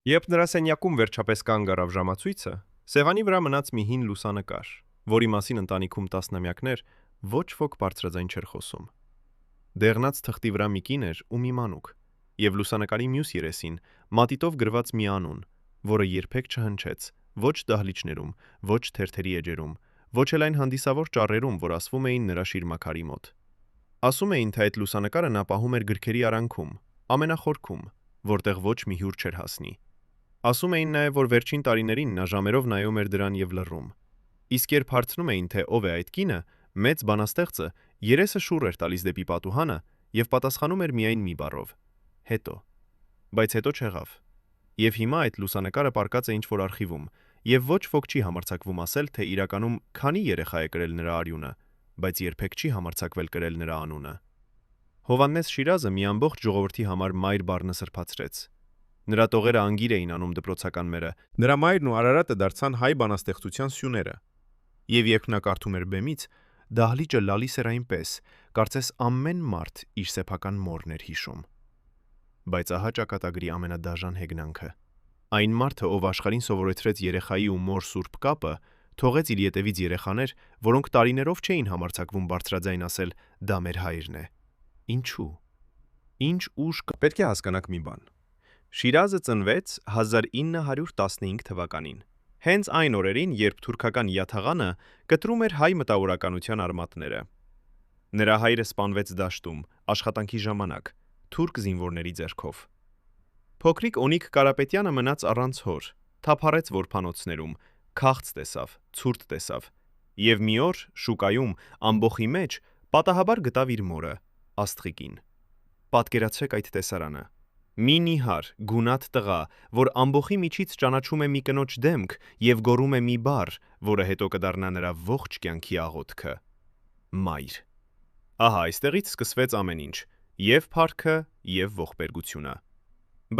Երբ նրա սենյակում վերջապես կանգ առավ ժամացույցը, սեղանի վրա մնաց մի հին լուսանկար, որի մասին ընտանիքում տասնամյակներ ոչ ոք բարձրաձայն չէր խոսում։ Դեղնած թղթի վրա մի կին էր ու մի մանուկ, եւ լուսանկարի մյուս երեսին մատիտով գրված մի անուն, որը երբեք չհնչեց ոչ դահլիճներում, ոչ թերթերի էջերում, ոչ էլ այն հանդիսավոր ճառերում, որ ասվում էին նրա շիրմաքարի մոտ։ Ասում էին, թե այդ լուսանկարը նա պահում էր գրքերի արանքում, ամենախորքում, որտեղ ոչ մի հյուր չէր հասնի։ Ասում էին նաև, որ վերջին տարիներին նա ժամերով նայում էր դրան եւ լռում։ Իսկ երբ հարցնում էին, թե ով է այդ կինը, մեծ բանաստեղծը երեսը շուռ էր տալիս դեպի պատուհանը եւ պատասխանում էր միայն մի բառով. հետո։ Բայց հետո չեղավ։ Եվ հիմա այդ լուսանկարը պառկած է ինչ-որ արխիվում, եւ ոչ ոք չի համարձակվում ասել, թե իրականում քանի երեխա է կրել նրա արյունը, բայց երբեք չի համարձակվել կրել նրա անունը։ Հովհաննես Շիրազը մի ամբողջ ժողովրդի համար մայր բառը սրբացրեց։ Նրա տողերը անգիր էին անում դպրոցական մերը։ Նրա մայրն ու Արարատը դարձան հայ բանաստեղծության սյուները։ Եվ երբ նա կարդում էր բեմից, դահլիճը լալիս էր այնպես, կարծես ամեն մարդ իր սեփական մորն էր հիշում։ Բայց ահա ճակատագրի ամենադաժան հեգնանքը։ Այն մարդը, ով աշխարհին սովորեցրեց երեխայի ու մոր սուրբ կապը, թողեց իր ետևից երեխաներ, որոնք տարիներով չէին համարձակվում բարձրաձայն ասել՝ դա մեր հայրն է։ Ինչու՞։ Ինչ ուժ կա։ Պետք է հասկանաք մի բան։ Շիրազը ծնվեց 1915 թվականին։ Հենց այն օրերին, երբ թուրքական յաթաղանը կտրում էր հայ մտավորականության արմատները։ Նրա հայրը սպանվեց դաշտում, աշխատանքի ժամանակ, թուրք զինվորների ձեռքով։ Փոքրիկ Օնիկ Կարապետյանը մնաց առանց հոր, թափառեց որբանոցներում, քաղց տեսավ, ցուրտ տեսավ, եւ մի օր շուկայում ամբոխի մեջ պատահաբար գտավ իր մորը, Աստղիկին։ Պատկերացրեք այդ տեսարանը։ Մի նիհար, գունատ տղա, որ ամբոխի միջից ճանաչում է մի կնոջ դեմք եւ գոռում է մի բառ, որը հետո կդառնա նրա ողջ կյանքի աղոթքը՝ մայր։ Ահա այստեղից սկսվեց ամեն ինչ՝ եւ փառքը, եւ ողբերգությունը։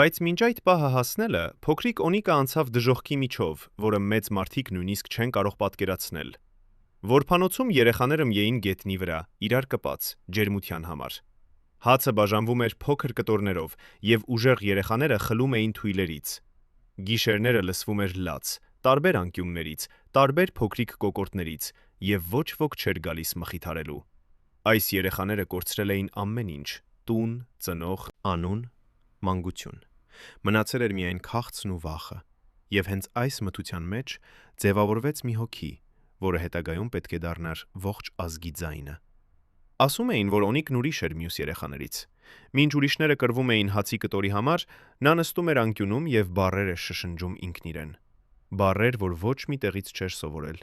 Բայց մինչ այդ պահը հասնելը փոքրիկ Օնիկը անցավ դժոխքի միջով, որը մեծ մարդիկ նույնիսկ չեն կարող պատկերացնել։ Որբանոցում երեխաները միայն գետնի վրա, իրար կպած, ջերմության համար։ Հացը բաժանվում էր փոքր կտորներով, եւ ուժեղ երեխաները խլում էին թույլերից։ Գիշերները լսվում էր լաց, տարբեր անկյուններից, տարբեր փոքրիկ կոկորդներից, եւ ոչ ոք չէր գալիս մխիթարելու։ Այս երեխաները կորցրել էին ամեն ինչ՝ տուն, ծնող, անուն, մանկություն։ Մնացել էր միայն քաղցն ու վախը, եւ հենց այս մթության մեջ ձևավորվեց մի հոգի, որը հետագայում պետք է դառնար ողջ ազգի ձայնը։ Ասում էին, որ Օնիկն ուրիշ էր մյուս երեխաներից։ Մինչ ուրիշները կռվում էին հացի կտորի համար, նա նստում էր անկյունում եւ բառեր էր շշնջում ինքն իրեն։ Բառեր, որ ոչ մի տեղից չէր սովորել։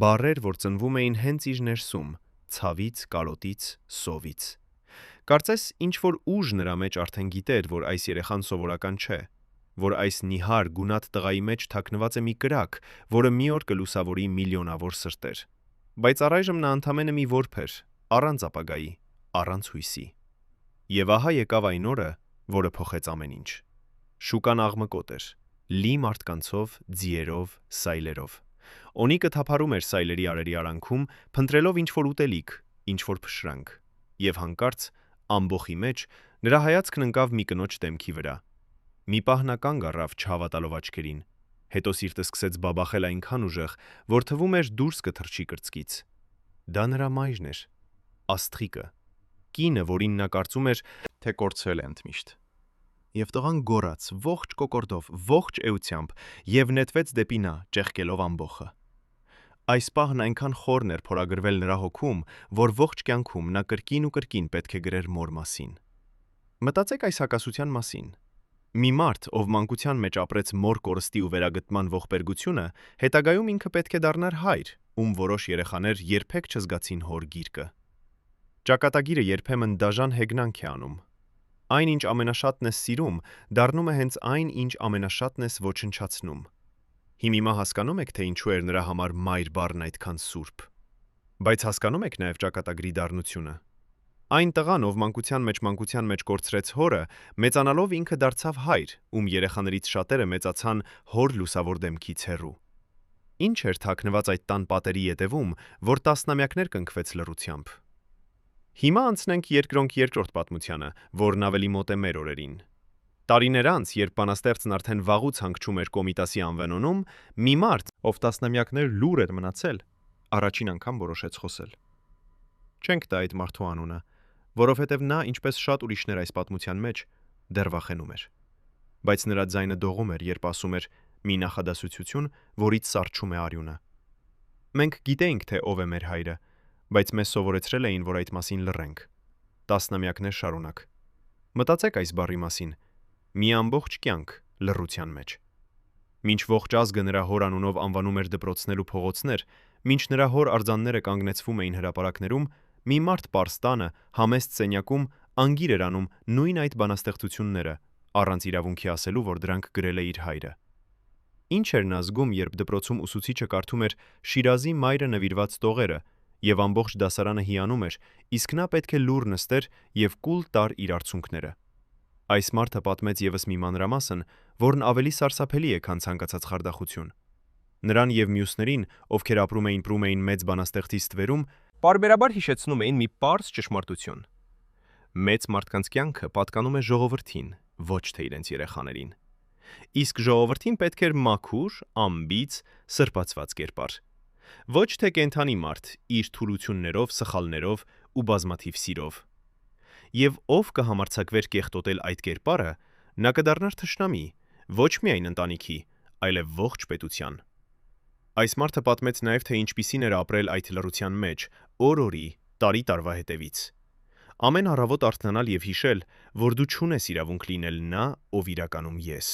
Բառեր, որ ծնվում էին հենց իր ներսում, ցավից, կարոտից, սովից։ Կարծես ինչ-որ ուժ նրա մեջ արդեն գիտեր, որ այս երեխան սովորական չէ, որ այս նիհար գունատ տղայի մեջ թաքնված է մի կրակ, որը մի օր կլուսավորի միլիոնավոր սրտեր։ Բայց առայժմ նա ընդամենը մի որբ էր, առանց ապագայի, առանց հույսի։ Եվ ահա եկավ այն օրը, որը փոխեց ամեն ինչ։ Շուկան աղմկոտ էր, լի մարդկանցով, ձիերով, սայլերով։ Օնիկը թափառում էր սայլերի արերի արանքում, փնտրելով ինչ-որ ուտելիք, ինչ-որ փշրանք։ Եվ հանկարծ ամբոխի մեջ նրա հայացքն ընկավ մի կնոջ դեմքի վրա։ Մի պահ նա կանգ առավ չհավատալով աչքերին, հետո սիրտը սկսեց բաբախել այնքան ուժեղ, որ թվում էր դուրս կթռչի կրծքից։ Դա նրա մայրն էր, Աստղիկը, կինը, որին նա կարծում էր, թե կորցրել է ընդմիշտ։ Եվ տղան գոռաց ողջ կոկորդով, ողջ էությամբ եւ նետվեց դեպի նա, ճեղքելով ամբոխը։ Այս պահն այնքան խորն էր փորագրվել նրա հոգում, որ ողջ կյանքում նա կրկին ու կրկին պետք է գրեր մոր մասին։ Մտածեք այս հակասության մասին։ Մի մարդ, ով մանկության մեջ ապրեց մոր կորստի ու վերագտման ողբերգությունը, հետագայում ինքը պետք է դառնար հայր, ում որոշ երեխաներ երբեք չզգացին հոր գիրկը։ Ճակատագիրը երբեմն դաժան հեգնանք է անում։ Այն, ինչ ամենաշատն ես սիրում, դառնում է հենց այն, ինչ ամենաշատն ես ոչնչացնում։ Հիմա հասկանում եք, թե ինչու էր նրա համար մայր բառն այդքան սուրբ։ Բայց հասկանում եք նաև ճակատագրի դառնությունը։ Այն տղան, ով մանկության մեջ կորցրեց հորը, մեծանալով ինքը դարձավ հայր, ում երեխաներից շատերը մեծացան հոր լուսավոր դեմքից հեռու։ Ինչ էր թաքնված այդ տան պատերի ետևում, որ տասնամյակներ կնքվեց լռությամբ։ Հիմա անցնենք երկրորդ պատմությանը, որն ավելի մոտ է մեր օրերին։ Տարիներ անց, երբ բանաստեղծն արդեն վաղուց հանգչում էր Կոմիտասի անվանոնում, մի մարդ, ով տասնամյակներ լուր էր մնացել, առաջին անգամ որոշեց խոսել։ Չենք տա այդ մարդու անունը, որովհետև նա, ինչպես շատ ուրիշներ այս պատմության մեջ, դեռ վախենում էր։ Բայց նրա ձայնը դողում էր, երբ ասում էր մի նախադասություն, որից սառչում է արյունը։ Մենք գիտեինք, թե ով է մեր հայրը, բայց մեզ սովորեցրել էին, որ այդ մասին լռենք։ Տասնամյակներ շարունակ։ Մտածեք այս բառի մասին։ Մի ամբողջ կյանք լռության մեջ։ Մինչ ողջ ազգը նրա հոր անունով անվանում էր դպրոցներ ու փողոցներ, մինչ նրա հոր արձանները կանգնեցվում էին հրապարակներում, մի մարդ պարզ տանը, համեստ սենյակում անգիր էր անում նույն այդ բանաստեղծությունները, առանց իրավունքի ասելու, որ դրանք գրել է իր հայրը։ Ինչ էր նա զգում, երբ դպրոցում ուսուցիչը կարդում էր Շիրազի մայրը նվիրված տողերը, եւ ամբողջ դասարանը հիանում էր, իսկ նա պետք է լուռ նստեր եւ կուլ տար իր արցունքները։ Այս մարդը պատմեց եւս մի մանրամասն, որն ավելի սարսափելի է, քան ցանկացած խարդախություն։ Նրան եւ մյուսներին, ովքեր ապրում էին մեծ բանաստեղծի ստվերում, պարբերաբար հիշեցնում էին մի պարզ ճշմարտություն։ Մեծ մարդկանց կյանքը պատկանում է ժողովրդին, ոչ թե իրենց երեխաներին։ Իսկ ժողովրդին պետք էր մաքուր, ամբից, սրբացված կերպար։ Ոչ թե կենդանի մարդ իր թուլություններով, սխալներով ու բազմաթիվ սիրով։ Եվ ով կհամարձակվեր կեղտոտել այդ կերպարը, նա կդառնար թշնամի, ոչ միայն ընտանիքի, այլև ողջ պետության։ Այս մարդը պատմեց նաև, թե ինչպիսին էր ապրել այդ լռության մեջ, օր-օրի, տարի-տարվա հետևից։ Ամեն առավոտ արթնանալ եւ հիշել, որ դու չունես իրավունք լինել նա, ով իրականում ես։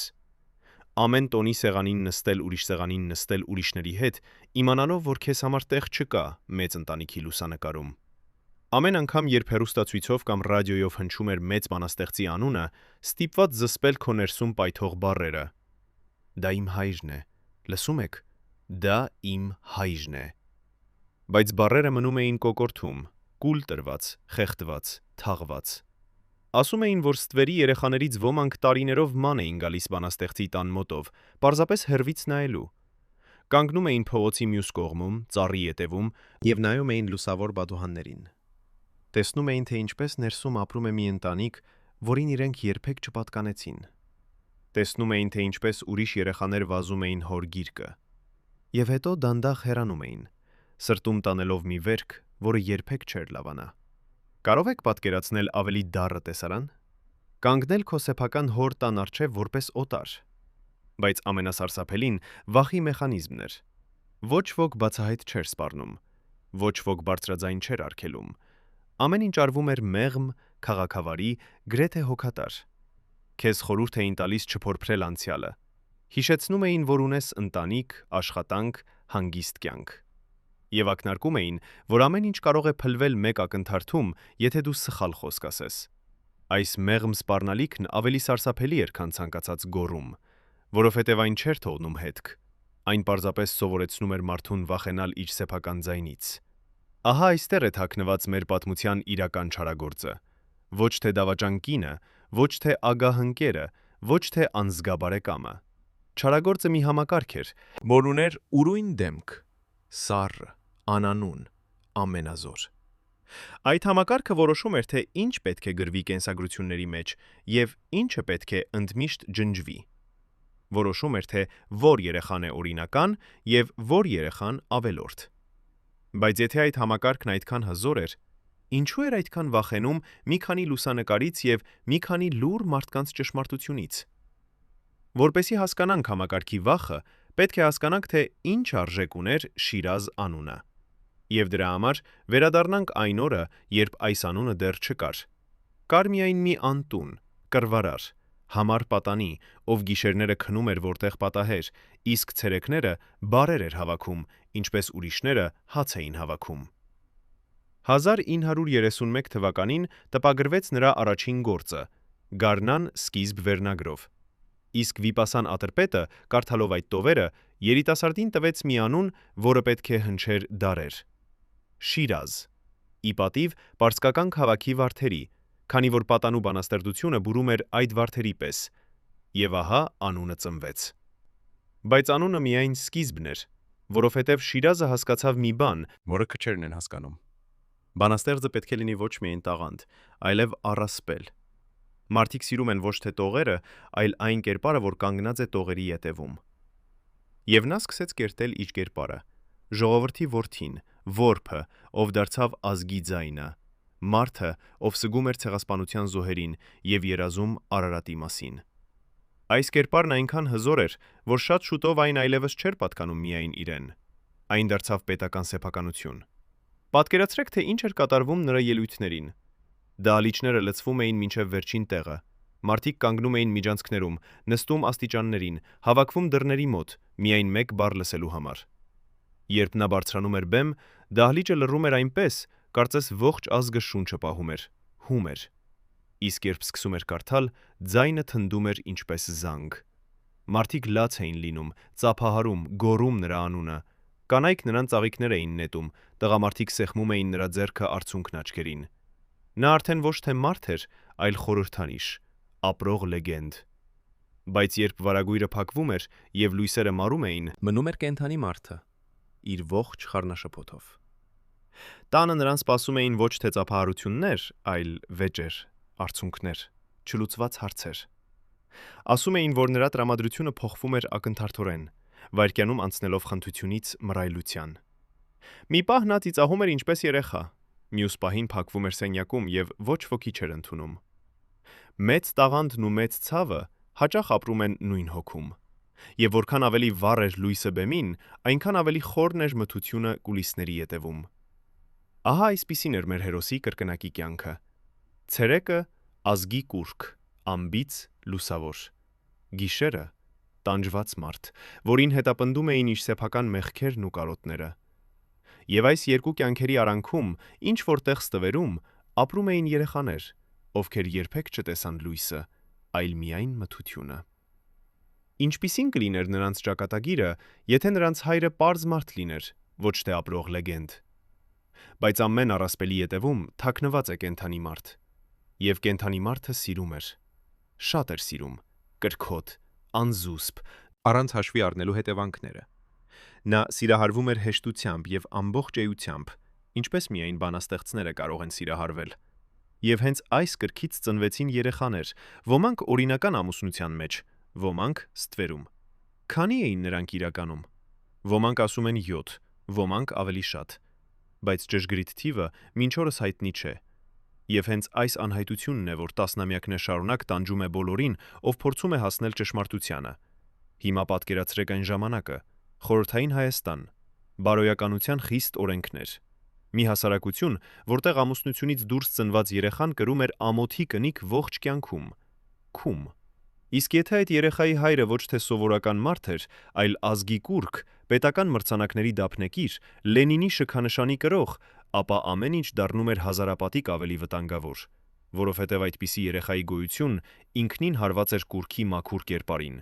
Ամեն տոնի սեղանին նստել, ուրիշ սեղանին նստել ուրիշների հետ, իմանալով, որ քեզ համար տեղ չկա մեծ ընտանիքի լուսանկարում։ Ամեն անգամ, երբ հեռուստացույցով կամ ռադիոյով հնչում էր մեծ բանաստեղծի անունը, ստիպված զսպել քո ներսում պայթող բառերը. Դա իմ հայրն է, լսում եք, դա իմ հայրն է։ Բայց բառերը մնում էին կոկորթում, կուլ տրված, խեղդված, թաղված։ Ասում էին, որ ստվերի երեխաներից ոմանք տարիներով ման էին գալիս բանաստեղծի տան մոտով, պարզապես հեռվից նայելու։ Կանգնում էին փողոցի մյուս կողմում, ծառի ետևում եւ նայում էին լուսավոր բադուհաններին։ Տեսնում էին, թե ինչպես ներսում ապրում է մի ընտանիք, որին իրենք երբեք չպատկանեցին։ Տեսնում էին, թե ինչպես ուրիշ երեխաներ վազում էին հոր գիրկը։ Եվ հետո դանդաղ հեռանում էին, սրտում տանելով մի վերք, որը երբեք չէր լավանա։ Կարող եք պատկերացնել ավելի դառը տեսարան։ Կանգնել քո սեփական հոր տան առջև որպես օտար։ Բայց ամենասարսափելին վախի մեխանիզմն էր։ Ոչ ոք բացահայտ չէր սպառնում, ոչ ոք բարձրաձայն չէր արգելում։ Ամեն ինչ արվում էր մեղմ, քաղաքավարի, գրեթե հոգատար։ Քեզ խորհուրդ էին տալիս չփորփրել անցյալը։ Հիշեցնում էին, որ ունես ընտանիք, աշխատանք, հանգիստ կյանք։ Եվ ակնարկում էին, որ ամեն ինչ կարող է փլվել մեկ ակնթարթում, եթե դու սխալ խոսք ասես։ Այս մեղմ սպառնալիքն ավելի սարսափելի էր, քան ցանկացած գոռում, որովհետև այն չէր թողնում հետք։ Այն պարզապես սովորեցնում էր մարդուն վախենալ իր սեփական ձայնից։ Ահա այստեղ է թաքնված մեր պատմության իրական չարագործը։ Ոչ թե դավաճան կինը, ոչ թե ագահ ընկերը, ոչ թե անզգաբարեկամը։ Չարագործը մի համակարգ էր, որ ուներ ուրույն դեմք, սառը, անանուն, ամենազոր։ Այդ համակարգը որոշում էր, թե ինչ պետք է գրվի կենսագրությունների մեջ եւ ինչը պետք է ընդմիշտ ջնջվի։ Որոշում էր, թե որ երեխան է օրինական եւ որ երեխան ավելորդ։ Բայց եթե այդ համակարգն այդքան հզոր էր, ինչու էր այդքան վախենում մի քանի լուսանկարից եւ մի քանի լուռ մարդկանց ճշմարտությունից։ Որպեսզի հասկանանք համակարգի վախը, պետք է հասկանանք, թե ինչ արժեք ուներ Շիրազ անունը։ Եվ դրա համար վերադառնանք այն օրը, երբ այս անունը դեռ չկար։ Կար միայն մի անտուն, կռվարար, համար պատանի, ով գիշերները քնում էր որտեղ պատահեր, իսկ ցերեկները բարեր էր հավաքում, ինչպես ուրիշները հաց էին հավաքում։ 1931 թվականին տպագրվեց նրա առաջին գործը՝ Գառնան սկիզբ վերնագրով։ Իսկ Վիպասան Ատրպետը, կարդալով այդ տովերը, երիտասարդին տվեց մի անուն, որը պետք է հնչեր դարեր։ Շիրազ, ի պատիվ պարսկական քաղաքի վարդերի, քանի որ պատանու բանաստեղծությունը բուրում էր այդ վարդերի պես, եւ ահա անունը ծնվեց։ Բայց անունը միայն սկիզբն էր, որովհետև Շիրազը հասկացավ մի բան, որը քչերն են հասկանում։ Բանաստեղծը պետք է լինի ոչ միայն տաղանդ, այլև առասպել։ Մարդիկ սիրում են ոչ թե տողերը, այլ այն կերպարը, որ կանգնած է տողերի ետևում։ Եվ նա սկսեց կերտել իր կերպարը։ Ժողովրդի որդին, որբը, ով դարձավ ազգի ձայնը, մարդը, ով սգում էր ցեղասպանության զոհերին եւ երազում Արարատի մասին։ Այս կերպարն այնքան հզոր էր, որ շատ շուտով այն այլևս չէր պատկանում միայն իրեն։ Այն դարձավ պետական սեփականություն։ Պատկերացրեք, թե ինչ էր կատարվում նրա ելույթներին։ Դահլիճները լցվում էին մինչև վերջին տեղը։ Մարդիկ կանգնում էին միջանցքներում, նստում աստիճաններին, հավաքվում դռների մոտ, միայն մեկ բառ լսելու համար։ Երբ նա բարձրանում էր բեմ, դահլիճը լռում էր այնպես, կարծես ողջ ազգը շունչը պահում էր, հում էր։ Իսկ երբ սկսում էր կարդալ, ձայնը թնդում էր ինչպես զանգ։ Մարդիկ լաց էին լինում, ծափահարում, գոռում նրա անունը։ Կանայք նրան ծաղիկներ էին նետում, տղամարդիկ սեղմում էին նրա ձեռքը արցունքն աչքերին։ Նա արդեն ոչ թե մարդ էր, այլ խորհրդանիշ, ապրող լեգենդ։ Բայց երբ վարագույրը փակվում էր եւ լույսերը մարում էին, մնում էր կենդանի մարդը, իր ողջ խառնաշփոթով։ Տանը նրան սպասում էին ոչ թե ծափահարություններ, այլ վեճեր, արցունքներ, չլուծված հարցեր։ Ասում էին, որ նրա տրամադրությունը փոխվում էր ակնթարթորեն, վայրկյանում անցնելով խնդությունից մռայլության։ Մի պահ նա ծիծաղում էր ինչպես երեխա, մյուս պահին փակվում էր սենյակում եւ ոչ ոքի չէր ընդունում։ Մեծ տաղանդն ու մեծ ցավը հաճախ ապրում են նույն հոգում։ Եվ որքան ավելի վառ էր լույսը բեմին, այնքան ավելի խորն էր մթությունը կուլիսների ետևում։ Ահա այսպիսին էր մեր հերոսի կրկնակի կյանքը։ Ցերեկը ազգի կուրք, ամբից լուսավոր։ Գիշերը տանջված մարդ, որին հետապնդում էին իր սեփական մեղքերն ու կարոտները։ Եվ այս երկու կյանքերի արանքում, ինչ որտեղ ստվերում, ապրում էին երեխաներ, ովքեր երբեք չտեսան լույսը, այլ միայն մթությունը։ Ինչպիսին կլիներ նրանց ճակատագիրը, եթե նրանց հայրը պարզ մարդ լիներ, ոչ թե ապրող լեգենդ։ Բայց ամեն առասպելի ետևում թաքնված է կենդանի մարդ։ Եվ կենդանի մարդը սիրում էր։ Շատ էր սիրում, կրքոտ, անզուսպ, առանց հաշվի առնելու հետևանքները։ Նա սիրահարվում էր հեշտությամբ եւ ամբողջ էությամբ, ինչպես միայն բանաստեղծները կարող են սիրահարվել։ Եվ հենց այս կրքից ծնվեցին երեխաներ, ոմանք օրինական ամուսնության մեջ, ոմանք ստվերում։ Քանի էին նրանք իրականում։ Ոմանք ասում են 7, ոմանք ավելի շատ։ Բայց ճշգրիտ թիվը մինչ օրս հայտնի չէ։ Եվ հենց այս անհայտությունն է, որ տասնամյակներ շարունակ տանջում է բոլորին, ով փորձում է հասնել ճշմարտությանը։ Հիմա պատկերացրեք այն ժամանակը, խորհրդային Հայաստան, բարոյականության խիստ օրենքներ։ Մի հասարակություն, որտեղ ամուսնությունից դուրս ծնված երեխան կրում էր ամոթի կնիկ ողջ կյանքում։ Քում։ Իսկ եթե այդ երեխայի հայրը ոչ թե սովորական մարդ էր, այլ ազգի կուրք, պետական մրցանակների դափնեկիր, Լենինի շքանշանի կրող, ապա ամեն ինչ դառնում էր հազարապատիկ ավելի վտանգավոր, որովհետև այդպիսի երեխայի գոյություն ինքնին հարված էր կուրքի մաքուր կերպարին,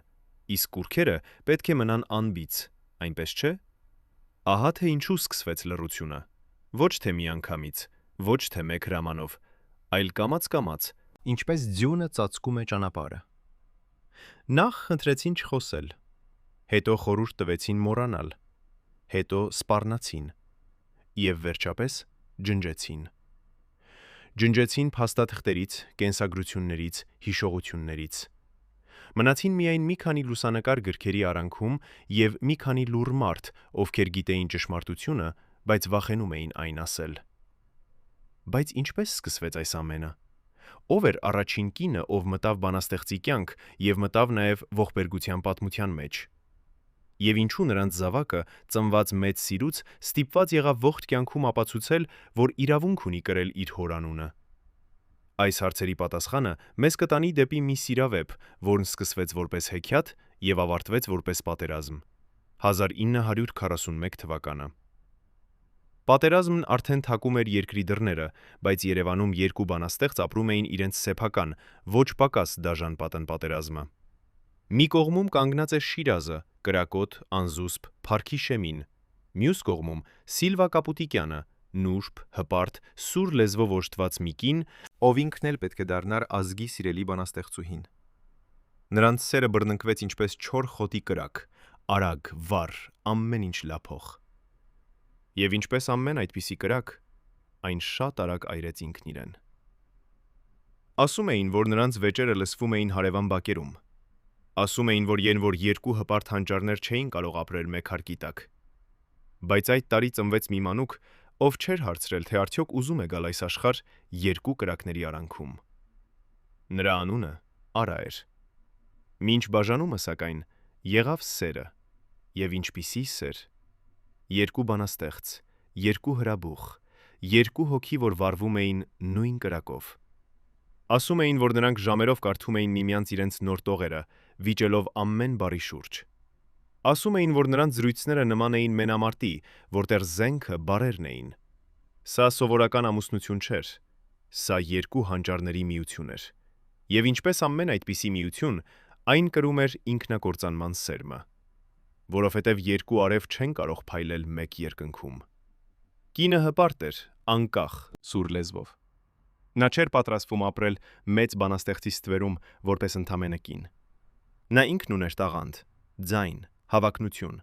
իսկ կուրքերը պետք է մնան անբիծ, այնպես չէ։ Ահա թե ինչու սկսվեց լռությունը, ոչ թե միանգամից, ոչ թե մեկ հրամանով, այլ կամաց-կամաց, ինչպես ձյունը ծածկում է ճանապարհը։ Նախ խնդրեցին չխոսել, հետո խորհուրդ տվեցին մոռանալ, հետո սպառնացին, եւ վերջապես ջնջեցին։ Ջնջեցին փաստաթղթերից, կենսագրություններից, հիշողություններից։ Մնացին միայն մի քանի լուսանկար գրքերի արանքում եւ մի քանի լուռ մարդ, ովքեր գիտեին ճշմարտությունը, բայց վախենում էին այն ասել։ Բայց ինչպես սկսվեց այս ամենը։ Ով էր առաջին կինը, ով մտավ բանաստեղծի կյանք եւ մտավ նաեւ ողբերգության պատմության մեջ։ Եվ ինչու նրանց զավակը, ծնված մեծ սիրուց, ստիպված եղավ ողջ կյանքում ապացուցել, որ իրավունք ունի կրել իր հոր անունը։ Այս հարցերի պատասխանը մեզ կտանի դեպի մի սիրավեպ, որն սկսվեց որպես հեքիաթ եւ ավարտվեց որպես պատերազմ։ 1941 թվականը։ Պատերազմն արդեն թակում էր երկրի դռները, բայց Երևանում երկու բանաստեղծ ապրում էին իրենց սեփական, ոչ պակաս դաժան պատերազմը։ Մի կողմում կանգնած էր Շիրազը, կրակոտ, անզուսպ, փառքի շեմին, մյուս կողմում Սիլվա Կապուտիկյանը, նուրբ, հպարտ, սուր լեզվով օժտված մի կին, ով ինքն էլ պետք է դառնար ազգի սիրելի բանաստեղծուհին։ Նրանց սերը բռնկվեց ինչպես չոր խոտի կրակ, արագ, վառ, ամեն ինչ լափող։ Եվ ինչպես ամեն այդպիսի կրակ, այն շատ արագ այրեց ինքն իրեն։ Ասում էին, որ նրանց վեճերը լսվում էին հարևան բակերում։ Ասում էին, որ երկու հպարտ հանճարներ չէին կարող ապրել մեկ հարկի տակ։ Բայց այդ տարի ծնվեց մի մանուկ, ով չէր հարցրել, թե արդյոք ուզում է գալ այս աշխարհ երկու կրակների արանքում։ Նրա անունը Արա էր։ Մինչ բաժանումը, սակայն, եղավ սերը, եւ ինչպիսի սեր։ Երկու բանաստեղծ, երկու հրաբուխ, երկու հոգի, որ վառվում էին նույն կրակով։ Ասում էին, որ նրանք ժամերով կարդում էին միմյանց իրենց նոր տողերը, վիճելով ամեն բառի շուրջ։ Ասում էին, որ նրանց զրույցները նման էին մենամարտի, որտեղ զենքը բառերն էին։ Սա սովորական ամուսնություն չէր, սա երկու հանճարների միություն էր։ Եվ ինչպես ամեն այդպիսի միություն, այն կրում էր ինքնակործանման սերմը, որովհետև երկու արև չեն կարող փայլել մեկ երկնքում։ Կինը հպարտ էր, անկախ, սուր լեզվով։ Նա չէր պատրաստվում ապրել մեծ բանաստեղծի ստվերում որպես ընդամենը կին։ Նա ինքն ուներ տաղանդ, ձայն, հավակնություն,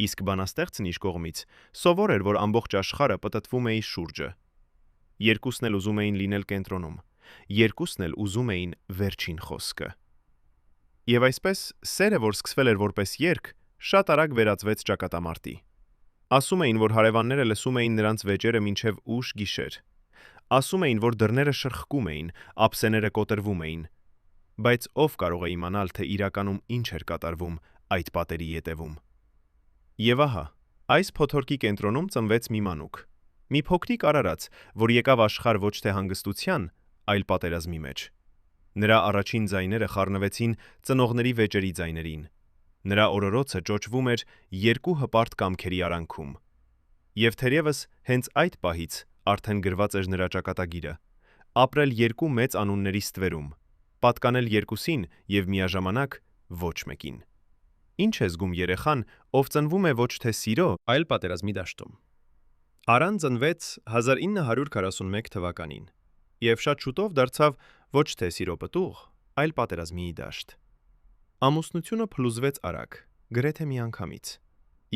իսկ բանաստեղծն իր կողմից սովոր էր, որ ամբողջ աշխարհը պտտվում է իր շուրջը։ Երկուսն էլ ուզում էին լինել կենտրոնում, երկուսն էլ ուզում էին վերջին խոսքը։ Եվ այսպես, սերը, որ սկսվել էր որպես երգ, շատ արագ վերածվեց ճակատամարտի։ Ասում էին, որ հարևանները լսում էին նրանց վեճերը մինչև ուշ գիշեր։ Ասում էին, որ դռները շրխկում էին, ափսեները կոտրվում էին։ Բայց ով կարող է իմանալ, թե իրականում ինչ էր կատարվում այդ պատերի ետևում։ Եվ ահա, այս փոթորկի կենտրոնում ծնվեց մի մանուկ, մի փոքրիկ արարած, որ եկավ աշխարհ ոչ թե հանգստության, այլ պատերազմի մեջ։ Նրա առաջին ձայները խառնվեցին ծնողների վեճերի ձայներին։ Նրա օրորոցը ճոճվում էր երկու հպարտ կամքերի արանքում։ Եվ թերևս հենց այդ պահից արդեն գրված էր նրա ճակատագիրը՝ ապրել երկու մեծ անունների ստվերում, պատկանել երկուսին եւ միաժամանակ ոչ մեկին։ Ինչ է զգում երեխան, ով ծնվում է ոչ թե սիրո, այլ պատերազմի դաշտում։ Արան ծնվեց 1941 թվականին եւ շատ շուտով դարձավ ոչ թե սիրո պտուղ, այլ պատերազմի դաշտ։ Ամուսնությունը փլուզվեց արագ, գրեթե միանգամից,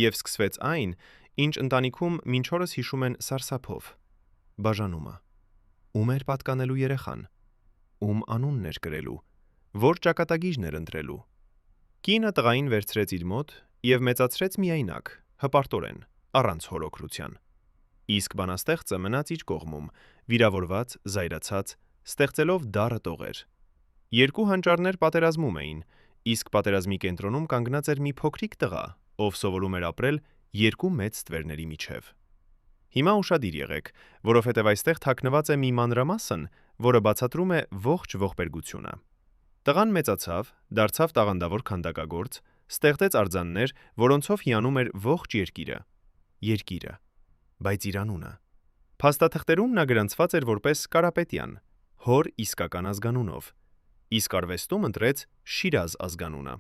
եւ սկսվեց այն, ինչ ընտանիքում մինչ օրս հիշում են սարսափով՝ բաժանումը։ Ում էր պատկանելու երեխան, ում անունն էր կրելու, որ ճակատագիրն էր ընտրելու։ Կինը տղային վերցրեց իր մոտ եւ մեծացրեց միայնակ, հպարտորեն, առանց հորօգրության։ Իսկ բանաստեղծը մնաց իր կողմում, վիրավորված, զայրացած, ստեղծելով դառը տողեր։ Երկու հանճարներ պատերազմում էին, իսկ պատերազմի կենտրոնում կանգնած էր մի փոքրիկ տղա, ով սովորում էր ապրել երկու մեծ ստվերների միջև։ Հիմա ուշադիր եղեք, որովհետև այստեղ թաքնված է մի մանրամասն, որը բացատրում է ողջ ողբերգությունը։ Տղան մեծացավ, դարձավ տաղանդավոր քանդակագործ, ստեղծեց արձաններ, որոնցով հիանում էր ողջ երկիրը, բայց իր անունը։ Փաստաթղթերում նա գրանցված էր որպես Կարապետյան, հոր իսկական ազգանունով, իսկ արվեստում ընտրեց Շիրազ ազգանունը։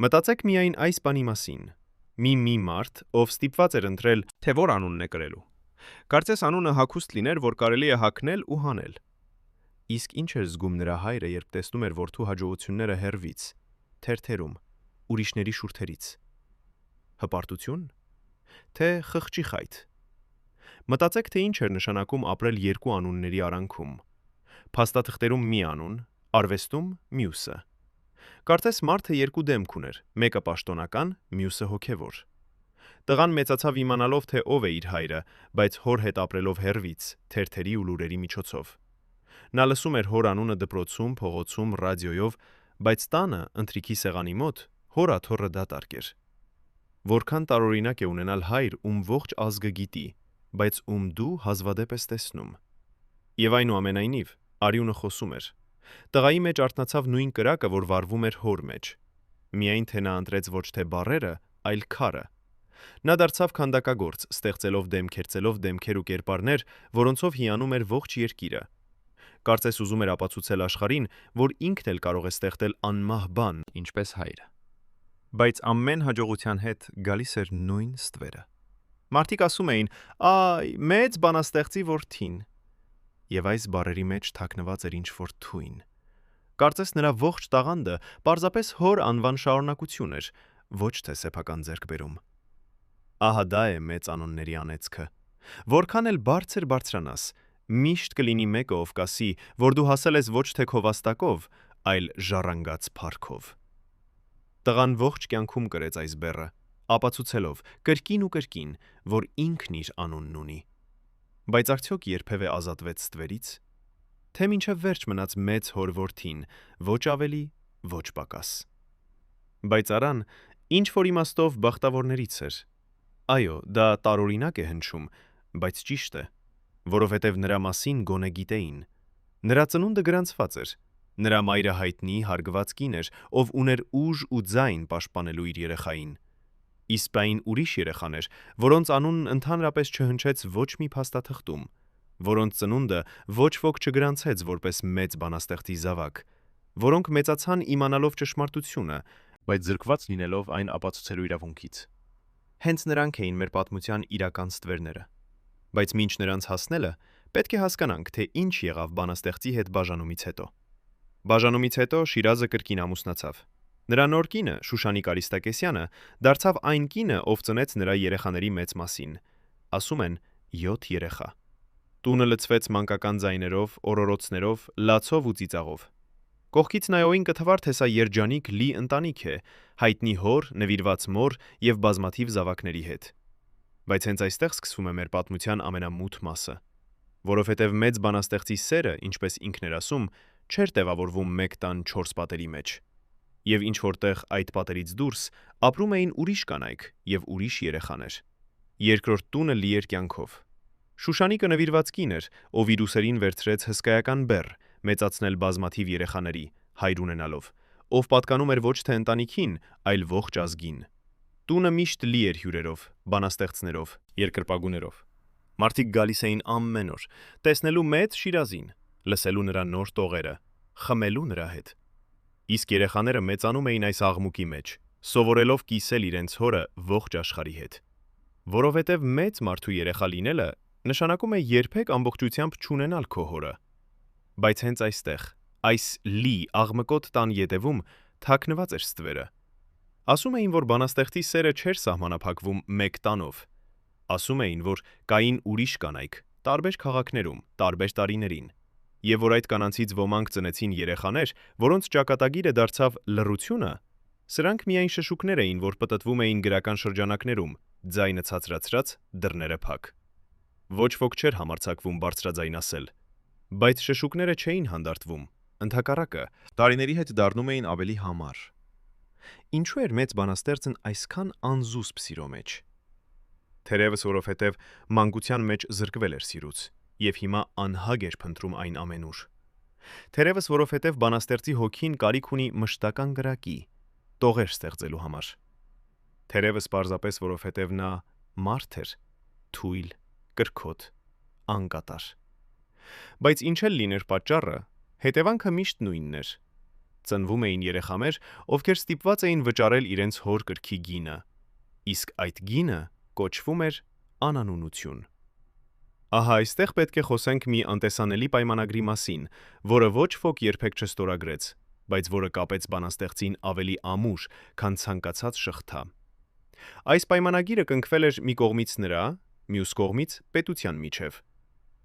Մտածեք միայն այս բանի մասին. մի մարդ, ով ստիպված էր ընտրել, թե որ անունն է կրելու։ Կարծես անունը հագուստ լիներ, որ կարելի է հագնել ու հանել։ Իսկ ինչ էր զգում նրա հայրը, երբ տեսնում էր որդու հաջողությունները հեռվից, թերթերում, ուրիշների շուրթերից։ Հպարտություն, թե խղճի խայթ։ Մտածեք, թե ինչ էր նշանակում ապրել երկու անունների արանքում։ Փաստաթղթերում մի անուն, արվեստում մյուսը։ Կարծես մարդը երկու դեմք ուներ, մեկը պաշտոնական, մյուսը հոգևոր։ Տղան մեծացավ իմանալով, թե ով է իր հայրը, բայց հոր հետ ապրելով հեռվից, թերթերի ու լուրերի միջոցով։ Նա լսում էր հոր անունը դպրոցում, փողոցում, ռադիոյով, բայց տանը, ընթրիքի սեղանի մոտ, հոր աթոռը դատարկ էր։ Որքան տարօրինակ է ունենալ հայր, ում ողջ ազգը գիտի, բայց ում դու հազվադեպ ես տեսնում։ Եվ այնուամենայնիվ, արյունը խոսում էր։ Տղայի մեջ արթնացավ նույն կրակը, որ վառվում էր հոր մեջ։ Միայն թե նա ընտրեց ոչ թե բառերը, այլ քարը։ Նա դարձավ քանդակագործ, ստեղծելով դեմքեր ու կերպարներ, որոնցով հիանում էր ողջ երկիրը։ Կարծես ուզում էր ապացուցել աշխարհին, որ ինքն էլ կարող է ստեղծել անմահ բան, ինչպես հայրը։ Բայց ամեն հաջողության հետ գալիս էր նույն ստվերը։ Մարդիկ ասում էին. «Այ, մեծ բանաստեղծի որդին»։ Եվ այս բառերի մեջ թաքնված էր ինչ-որ թույն։ Կարծես նրա ողջ տաղանդը պարզապես հոր անվան շարունակություն էր, ոչ թե սեփական ձեռքբերում։ Ահա դա է մեծ անունների անեծքը։ Որքան էլ բարձր բարձրանաս, Միշտ կլինի մեկը, ով կասի, որ դու հասել ես ոչ թե քո վաստակով, այլ ժառանգած փառքով։ Տղան ողջ կյանքում կրեց այս բեռը, ապացուցելով կրկին ու կրկին, որ ինքն իր անունն ունի։ Բայց արդյոք երբևէ ազատվեց ստվերից, թե մինչև վերջ մնաց մեծ հոր որդին, ոչ ավելի, ոչ պակաս։ Բայց Արան ինչ որ իմաստով բախտավորներից էր։ Այո, դա տարօրինակ է հնչում, բայց ճիշտ է, որովհետև նրա մասին գոնե գիտեին։ Նրա ծնունդը գրանցված էր։ Նրա մայրը հայտնի հարգված կին էր, ով ուներ ուժ ու ձայն պաշտպանելու իր երեխային։ Իսպային ուրիշ երեխաներ, որոնց անունն ընդհանրապես չհնչեց ոչ մի փաստաթղթում, որոնց ծնունդը ոչ ոք չգրանցեց որպես մեծ բանաստեղծի զավակ, որոնք մեծացան իմանալով ճշմարտությունը, բայց զրկված լինելով այն ապացուցելու իրավունքից։ Հենց նրանք էին մեր պատմության իրական ստվերները։ Բայց մինչ նրանց հասնելը, պետք է հասկանանք, թե ինչ եղավ բանաստեղծի հետ բաժանումից հետո։ Բաժանումից հետո Շիրազը կրկին ամուսնացավ։ Նրա նոր կինը, Շուշանիկ Արիստակեսյանը, դարձավ այն կինը, ով ծնեց նրա երեխաների մեծ մասին։ Ասում են 7 երեխա։ Տունը լցվեց մանկական ձայներով, օրորոցներով, լացով ու ծիծաղով։ Կողքից նայողին կթվար, թե սա երջանիկ լի ընտանիք է, հայտնի հոր, նվիրված մոր եւ բազմաթիվ զավակների հետ։ Բայց հենց այստեղ սկսվում է մեր պատմության ամենամութ մասը, որովհետև մեծ բանաստեղծի սերը, ինչպես ինքն էր ասում, չէր տևավորվում մեկ տան 4 պատերի մեջ։ Եվ ինչ որտեղ այդ պատերից դուրս ապրում էին ուրիշ կանայք եւ ուրիշ երեխաներ։ Երկրորդ տունը լի էր կյանքով։ Շուշանիկը նվիրված կին էր, ով իր ուսերին վերցրեց հսկայական բեռ, մեծացնել բազմաթիվ երեխաների, հայր ունենալով, ով պատկանում էր ոչ թե ընտանիքին, այլ ողջ ազգին։ Տունը միշտ լի էր հյուրերով, բանաստեղծներով, երկրպագուներով։ Մարդիկ գալիս էին ամեն օր, տեսնելու մեծ Շիրազին, լսելու նրա նոր տողերը, խմելու նրա հետ։ Իսկ երեխաները մեծանում էին այս աղմուկի մեջ, սովորելով կիսել իրենց հորը ողջ աշխարհի հետ։ Որովհետև մեծ մարդու երեխա լինելը նշանակում է երբեք ամբողջությամբ չունենալ քո հորը։ Բայց հենց այստեղ, այս լի աղմկոտ տան ետևում թաքնված էր ստվերը։ Ասում էին, որ բանաստեղծի սերը չէր սահմանափակվում մեկ տանով։ Ասում էին, որ կային ուրիշ կանայք, տարբեր քաղաքներում, տարբեր տարիներին, եւ որ այդ կանանցից ոմանք ծնեցին երեխաներ, որոնց ճակատագիրը դարձավ լռությունը, սրանք միայն շշուկներ էին, որ պտտվում էին գրական շրջանակներում, ձայնը ցածրացրած, դռները փակ։ Ոչ ոք չէր համարձակվում բարձրաձայն ասել, բայց շշուկները չէին հանդարտվում, ընդհակառակը, Տարիների հետ դառնում էին ավելի համառ։ Ինչու էր մեծ բանաստեղծն այսքան անզուսպ սիրո մեջ։ Թերևս որովհետև մանկության մեջ զրկվել էր սիրուց, եւ հիմա անհագ էր փնտրում այն ամենուր։ Թերևս որովհետև բանաստեղծի հոգին կարիք ունի մշտական գրակի, տողեր ստեղծելու համար։ Թերևս պարզապես որովհետև նա մարդ էր, թույլ, կրքոտ, անկատար։ Բայց ինչ էլ լիներ պատճառը, հետևանքը միշտ նույնն էր։ Ծնվում էին երեխաներ, ովքեր ստիպված էին վճարել իրենց հոր կրքի գինը, իսկ այդ գինը կոչվում էր անանունություն։ Ահա այստեղ պետք է խոսենք մի անտեսանելի պայմանագրի մասին, որը ոչ ոք երբեք չստորագրեց, բայց որը կապեց բանաստեղծին ավելի ամուր, քան ցանկացած շղթա։ Այս պայմանագիրը կնքվել էր մի կողմից նրա, մյուս կողմից պետության միջև։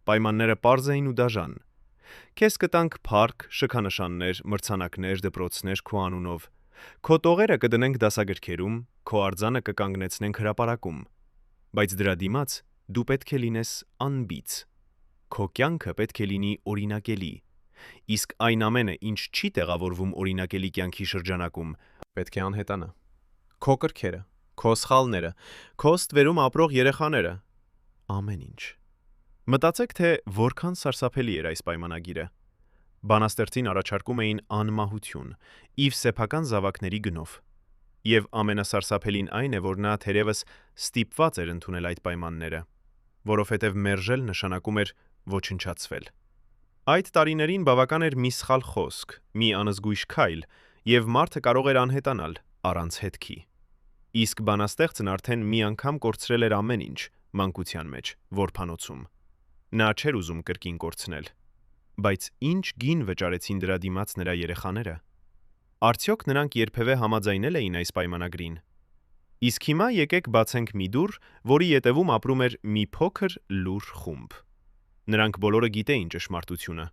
Պայմանները պարզ էին ու դաժան։ Քեզ կտանք փառք, շքանշաններ, մրցանակներ, դպրոցներ քո անունով։ Քո տողերը կդնենք դասագրքերում, քո արձանը կկանգնեցնենք հրապարակում։ Բայց դրա դիմաց դու պետք է լինես անբիծ։ Քո կյանքը պետք է լինի օրինակելի։ Իսկ այն ամենը, ինչ չի տեղավորվում օրինակելի կյանքի շրջանակում, Պետք է անհետանա։ քո կրքերը, քո սխալները, քո ստվերում ապրող երեխաները, ամեն ինչ։ Մտածեք, թե որքան սարսափելի էր այս պայմանագիրը։ Բանաստեղծին առաջարկում էին անմահություն, իր սեփական զավակների գնով։ Եվ ամենասարսափելին այն է, որ նա թերևս ստիպված էր ընդունել այդ պայմանները, որովհետև մերժել նշանակում էր ոչնչացվել։ Այդ տարիներին բավական էր մի սխալ խոսք, մի անզգույշ քայլ, եւ մարդը կարող էր անհետանալ առանց հետքի։ Իսկ բանաստեղծն արդեն մի անգամ կորցրել էր ամեն ինչ մանկության մեջ, որբանոցում։ Նա չէր ուզում կրկին կորցնել։ Բայց ինչ գին վճարեցին դրա դիմաց նրա երեխաները։ Արդյոք նրանք երբևէ համաձայնել էին այս պայմանագրին։ Իսկ հիմա եկեք բացենք մի դուռ, որի ետևում ապրում էր մի փոքր լուռ խումբ։ Նրանք բոլորը գիտեին ճշմարտությունը։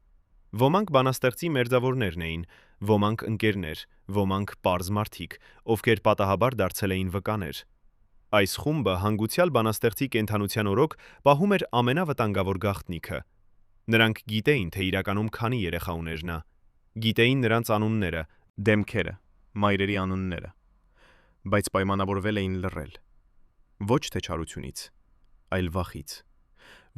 Ոմանք բանաստեղծի մերձավորներն էին, ոմանք ընկերներ, ոմանք պարզ մարդիկ, ովքեր պատահաբար դարձել էին վկաներ։ Այս խումբը հանգուցյալ բանաստեղծի կենդանության օրոք պահում էր ամենավտանգավոր գաղտնիքը։ Նրանք գիտեին, թե իրականում քանի երեխա ուներ նա։ Գիտեին նրանց անունները, դեմքերը, մայրերի անունները, բայց պայմանավորվել էին լռել։ Ոչ թե չարությունից, այլ վախից,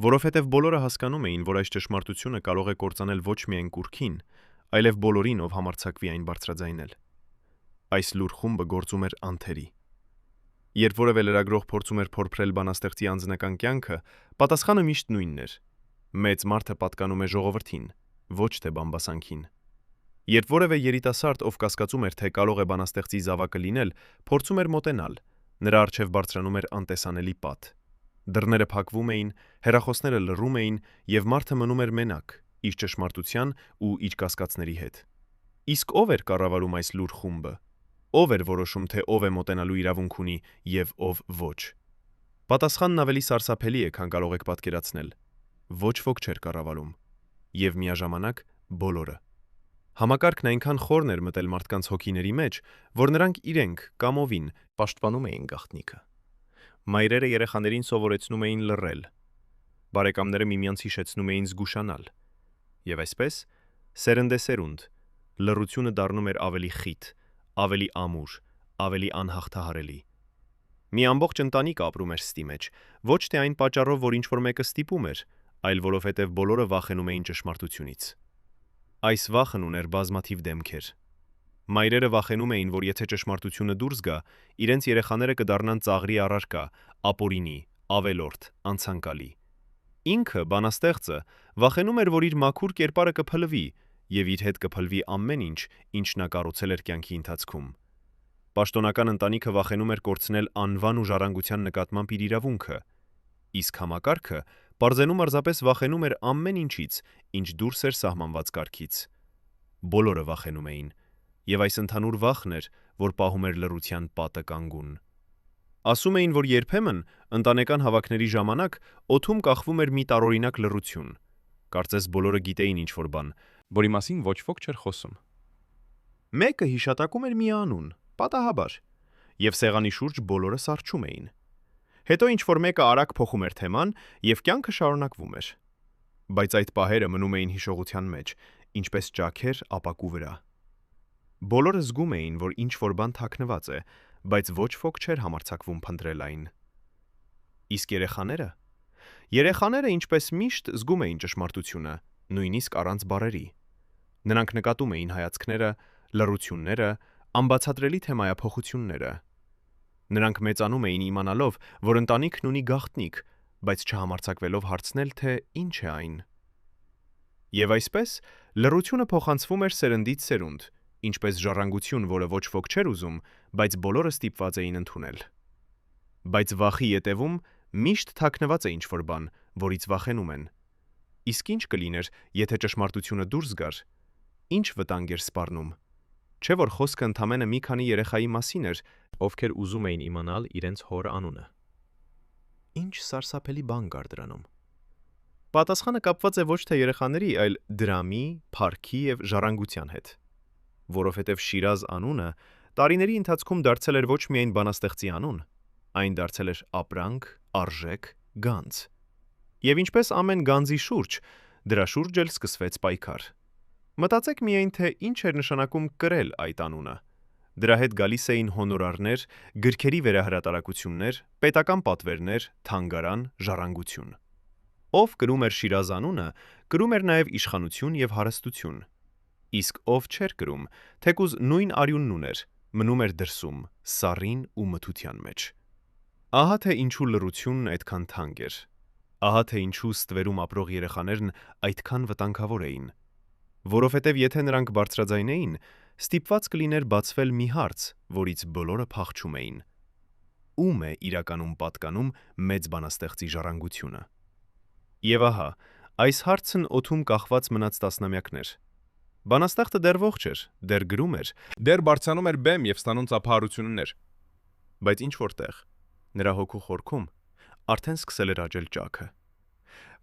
որովհետև բոլորը հասկանում էին, որ այս ճշմարտությունը կարող է կործանել ոչ միայն կուռքին, այլև բոլորին, ով համարձակվի այն բարձրաձայնել։ Այս լուր խումբը գործում էր անթերի։ Երբ որևէ լրագրող փորձում էր փորփրել բանաստեղծի անձնական կյանքը, պատասխանը միշտ նույնն էր. մեծ մարդը պատկանում է ժողովրդին, ոչ թե բամբասանքին։ Երբ որևէ երիտասարդ, ով կասկածում էր, թե կարող է բանաստեղծի զավակը լինել, փորձում էր մոտենալ, նրա առջև բարձրանում էր անտեսանելի պատ։ Դռները փակվում էին, հեռախոսները լռում էին, եւ մարդը մնում էր մենակ, իր ճշմարտության ու իր կասկածների հետ։ Իսկ ով էր կառավարում այս լուր խումբը։ Ով էր որոշում, թե ով է մոտենալու իրավունք ունի եւ ով ոչ։ Պատասխանն ավելի սարսափելի է, քան կարող եք պատկերացնել։ Ոչ ոք չէր կառավարում, եւ միաժամանակ բոլորը։ Համակարգն այնքան խորն էր մտել մարդկանց հոգիների մեջ, որ նրանք իրենք կամովին պաշտպանում էին գաղտնիքը։ Մայրերը երեխաներին սովորեցնում էին լռել։ Բարեկամները միմյանց հիշեցնում էին զգուշանալ։ Եվ այսպես, սերնդեսերունդ, լռությունը դառնում էր ավելի խիտ, ավելի ամուր, ավելի անհաղթահարելի։ Մի ամբողջ ընտանիք ապրում էր ստի մեջ, ոչ թե այն պատճառով, որ ինչ-որ մեկը ստիպում էր, այլ որովհետև բոլորը վախենում էին ճշմարտությունից։ Այս վախն ուներ բազմաթիվ դեմքեր։ Մայրերը վախենում էին, որ եթե ճշմարտությունը դուրս գա, իրենց երեխաները կդառնան ծաղրի առարկա, ապօրինի, ավելորդ, անցանկալի։ Ինքը, բանաստեղծը, վախենում էր, որ իր մաքուր կերպարը կփլվի, եւ իր հետ կփլվի ամեն ինչ, ինչ նա կառուցել էր կյանքի ընթացքում։ Պաշտոնական ընտանիքը վախենում էր կորցնել անվան ու ժառանգության նկատմամբ իր իրավունքը, իսկ համակարգը պարզենում պարզապես վախենում էր ամեն ինչից, ինչ դուրս էր սահմանված կարգից։ Բոլորը վախենում էին, եւ այս ընդհանուր վախն էր, որ պահում էր լռության պատը կանգուն։ Ասում էին, որ երբեմն ընտանեկան հավաքների ժամանակ օդում կախվում էր մի տարօրինակ լռություն։ Կարծես բոլորը գիտեին ինչ-որ բան, որի մասին ոչ ոք չէր խոսում։ Մեկը հիշատակում էր մի անուն, պատահաբար, եւ սեղանի շուրջ բոլորը սառչում էին։ Հետո ինչ-որ մեկը արագ փոխում էր թեման, եւ կյանքը շարունակվում էր։ Բայց այդ պահերը մնում էին հիշողության մեջ, ինչպես ճաքեր ապակու վրա։ Բոլորը զգում էին, որ ինչ-որ բան թաքնված է, բայց ոչ ոք չէր համարձակվում փնտրել այն։ Իսկ երեխաները։ Երեխաները, ինչպես միշտ, զգում էին ճշմարտությունը, նույնիսկ առանց բառերի։ Նրանք նկատում էին հայացքները, լռությունները, անբացատրելի թեմայափոխությունները։ Նրանք մեծանում էին իմանալով, որ ընտանիքն ունի գաղտնիք, բայց չհամարձակվելով հարցնել, թե ինչ է այն։ Եվ այսպես, լռությունը փոխանցվում էր սերնդից սերունդ, ինչպես ժառանգություն, որը ոչ ոք չէր ուզում, բայց բոլորը ստիպված էին ընդունել։ Բայց վախի ետևում միշտ թաքնված է ինչ-որ բան, որից վախենում են։ Իսկ ինչ կլիներ, եթե ճշմարտությունը դուրս գար։ Ինչ վտանգ էր սպառնում։ Չէ՞ որ խոսքը ընդամենը մի քանի երեխայի մասին էր, ովքեր ուզում էին իմանալ իրենց հոր անունը։ Ինչ սարսափելի բան կար դրանում։ Պատասխանը կապված է ոչ թե երեխաների, այլ դրամի, փառքի եւ ժառանգության հետ։ Որովհետև Շիրազ անունը տարիների ընթացքում դարձել էր ոչ միայն բանաստեղծի անուն, այն դարձել էր ապրանք, արժեք, գանձ։ Եվ ինչպես ամեն գանձի շուրջ, դրա շուրջ էլ սկսվեց պայքար։ Մտածեք միայն, թե ինչ էր նշանակում կրել այդ անունը։ Դրա հետ գալիս էին հոնորարներ, գրքերի վերահրատարակություններ, պետական պատվերներ, թանգարան, ժառանգություն։ Ով կրում էր Շիրազ անունը, կրում էր նաև իշխանություն եւ հարստություն։ Իսկ ով չէր կրում, թեկուզ նույն արյունն ուներ, մնում էր դրսում, սառին ու մթության մեջ։ Ահա թե ինչու լռությունն այդքան թանկ էր։ Ահա թե ինչու ստվերում ապրող երեխաներն այդքան վտանգավոր էին։ Որովհետև եթե նրանք բարձրաձայնեին, ստիպված կլիներ բացվել մի հարց, որից բոլորը փախչում էին։ Ում է իրականում պատկանում մեծ բանաստեղծի ժառանգությունը։ Եվ ահա, այս հարցն օդում կախված մնաց տասնամյակներ։ Բանաստեղծը դեռ ողջ էր, դեռ գրում էր, դեռ բարձրանում էր բեմ եւ ստանում ծափահարություններ։ Բայց ինչ որտեղ նրա հոգու խորքում արդեն սկսել էր աճել ճաքը։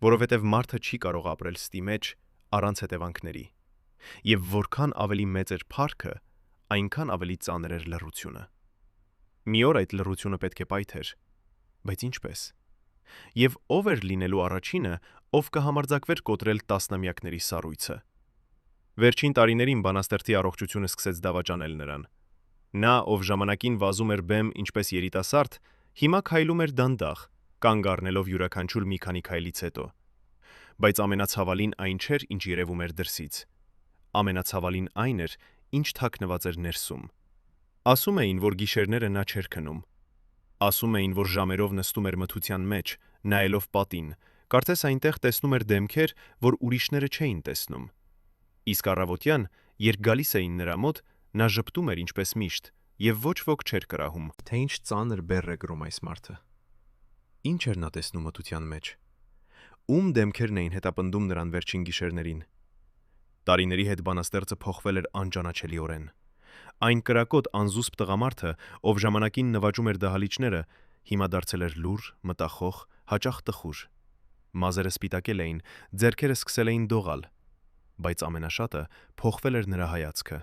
որովհետև մարդը չի կարող ապրել ստի մեջ առանց հետևանքների։ Եվ որքան ավելի մեծ էր փառքը, այնքան ավելի ծանր էր լռությունը։ Մի օր այդ լռությունը պետք է պայթեր, բայց ինչպես։ Եվ ով էր լինելու առաջինը, ով կհամարձակվեր կոտրել տասնամյակների սառույցը։ Վերջին տարիներին բանաստեղծի առողջությունը սկսեց դավաճանել նրան։ Նա, ով ժամանակին վազում էր բեմ ինչպես երիտասարդ, հիմա քայլում էր դանդաղ, կանգ առնելով յուրաքանչյուր մի քանի քայլից հետո։ Բայց ամենացավալին այն չէր, ինչ երևում էր դրսից։ Ամենացավալին այն էր, ինչ թաքնված էր ներսում։ Ասում էին, որ գիշերները նա չէր քնում։ Ասում էին, որ ժամերով նստում էր մթության մեջ, նայելով պատին, կարծես այնտեղ տեսնում էր դեմքեր, որ ուրիշները չէին տեսնում։ Իսկ առավոտյան, երբ գալիս էին նրա մոտ, նա ժպտում էր ինչպես միշտ, եւ ոչ ոք չէր կրահում, թե ինչ ծանր բեռ է գրում այս մարդը։ Ինչ էր նա տեսնում մթության մեջ։ Ում դեմքերն էին հետապնդում նրան վերջին գիշերներին։ Տարիների հետ բանաստեղծը փոխվել էր անճանաչելիորեն։ Այն կրակոտ անզուսպ տղամարդը, ով ժամանակին նվաճում էր դահալիճները, հիմա դարձել էր լուռ, մտախոհ, հաճախ տխուր։ Մազերը սպիտակել էին, ձեռքերը սկսել էին դողալ, բայց ամենաշատը փոխվել էր նրա հայացքը։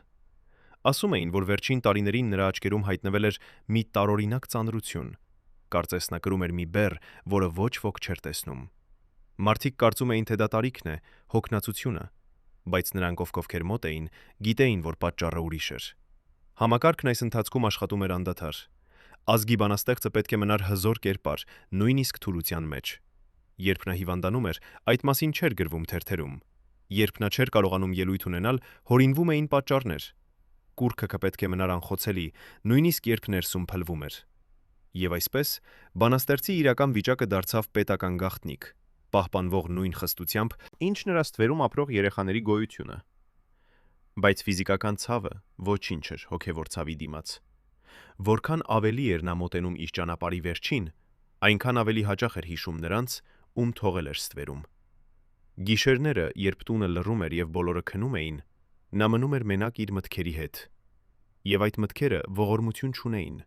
Ասում էին, որ վերջին տարիներին նրա աչքերում հայտնվել էր մի տարօրինակ ծանրություն։ Կարծես նա կրում էր մի բեռ, որը ոչ ոք չէր տեսնում։ Մարդիկ կարծում էին, թե դա տարիքն է, հոգնածությունը, բայց նրանք, ովքեր մոտ էին, գիտեին, որ պատճառը ուրիշ էր։ Համակարգն այս ընթացքում աշխատում էր անդադար։ Ազգի բանաստեղծը պետք է մնար հզոր կերպար, նույնիսկ թուլության մեջ։ Երբ նա հիվանդանում էր, այդ մասին չէր գրվում թերթերում։ Երբ նա չէր կարողանում ելույթ ունենալ, հորինվում էին պատճառներ։ Կուռքը պետք է մնար անխոցելի, նույնիսկ երբ ներսում փլվում էր։ Եվ այսպես, բանաստեղծի իրական վիճակը դարձավ պետական գաղտնիք, պահպանվող նույն խստությամբ, ինչ նրա ստվերում ապրող երեխաների գոյությունը։ Բայց ֆիզիկական ցավը ոչինչ էր հոգևոր ցավի դիմաց։ Որքան ավելի էր նա մոտենում իր ճանապարհի վերջին, այնքան ավելի հաճախ էր հիշում նրանց, ում թողել էր ստվերում։ Գիշերները, երբ տունը լռում էր եւ բոլորը քնում էին, նա մնում էր մենակ իր մտքերի հետ։ Եվ այդ մտքերը ողորմություն չունեին։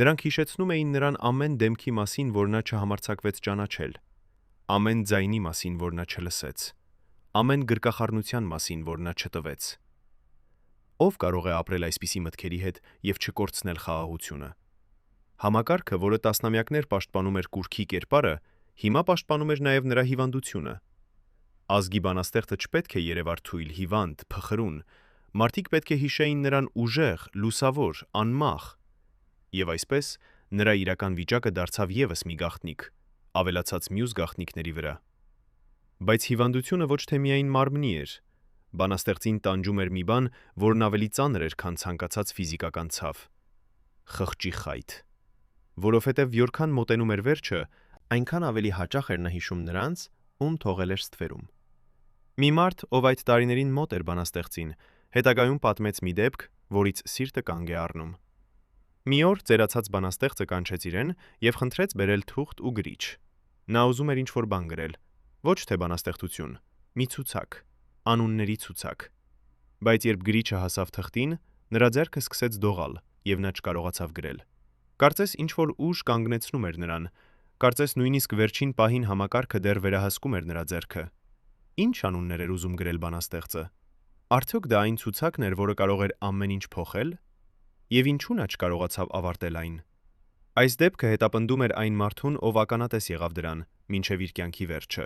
Նրանք հիշեցնում էին նրան ամեն դեմքի մասին, որ նա չհամարձակվեց ճանաչել, ամեն ձայնի մասին, որ նա չլսեց, ամեն գրկախառնության մասին, որ նա չտվեց։ Ով կարող է ապրել այսպիսի մտքերի հետ եւ չկորցնել խաղաղությունը։ Համակարգը, որը տասնամյակներ պաշտպանում էր կուռքի կերպարը, հիմա պաշտպանում էր նաեւ նրա հիվանդությունը։ Ազգի բանաստեղծը չպետք է երևար թույլ, հիվանդ, փխրուն։ Մարդիկ պետք է հիշեին նրան ուժեղ, լուսավոր, անմախ։ Եվ այսպես նրա իրական վիճակը դարձավ եւս մի գաղտնիք, ավելացած մյուս գաղտնիքների վրա։ Բայց հիվանդությունը ոչ թե միայն մարմնի էր։ Բանաստեղծին տանջում էր մի բան, որն ավելի ծանր էր, քան ցանկացած ֆիզիկական ցավ։ Խղճի խայթ։ Որովհետև որքան մոտենում էր վերջը, այնքան ավելի հաճախ էր նա հիշում նրանց, ում թողել էր ստվերում։ Մի մարդ, ով այդ տարիներին մոտ էր բանաստեղծին, հետագայում պատմեց մի դեպք, որից սիրտը կանգ է առնում։ Մի օր ծերացած բանաստեղծը կանչեց իրեն եւ խնդրեց բերել թուղթ ու գրիչ։ Նա ուզում էր ինչ-որ բան գրել, ոչ թե բանաստեղծություն, մի ցուցակ, անունների ցուցակ։ Բայց երբ գրիչը հասավ թղթին, նրա ձեռքը սկսեց դողալ եւ նա չկարողացավ գրել։ Կարծես ինչ-որ ուժ կանգնեցնում էր նրան, կարծես նույնիսկ վերջին պահին համակարգը դեռ վերահսկում էր նրա ձեռքը։ Ինչ անուններ էր ուզում գրել բանաստեղծը։ Արդյոք դա այն ցուցակն էր, որը կարող էր ամեն ինչ փոխել։ Եվ ինչու նա չկարողացավ ավարտել այն։ Այս դեպքը հետապնդում էր այն մարդուն, ով ականատես եղավ դրան, մինչև իր կյանքի վերջը։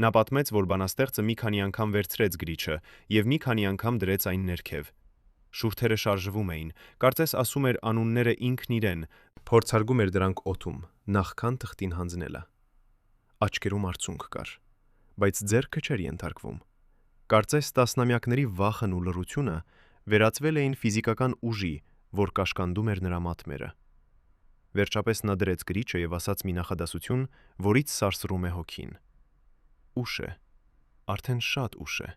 Նա պատմեց, որ բանաստեղծը մի քանի անգամ վերցրեց գրիչը եւ մի քանի անգամ դրեց այն ներքև։ Շուրթերը շարժվում էին, կարծես ասում էր անունները ինքն իրեն, փորձարկում էր դրանք օդում, նախքան թղթին հանձնելը։ Աչքերում արցունք կար, բայց ձեռքը չէր ենթարկվում։ Կարծես տասնամյակների վախն ու լռությունը վերածվել էին ֆիզիկական ուժի, որ կաշկանդում էր նրա մատմերը։ Վերջապես նա դրեց գրիչը եւ ասաց մի նախադասություն, որից սարսռում է հոգին։ Ուշ է, արդեն շատ ուշ է։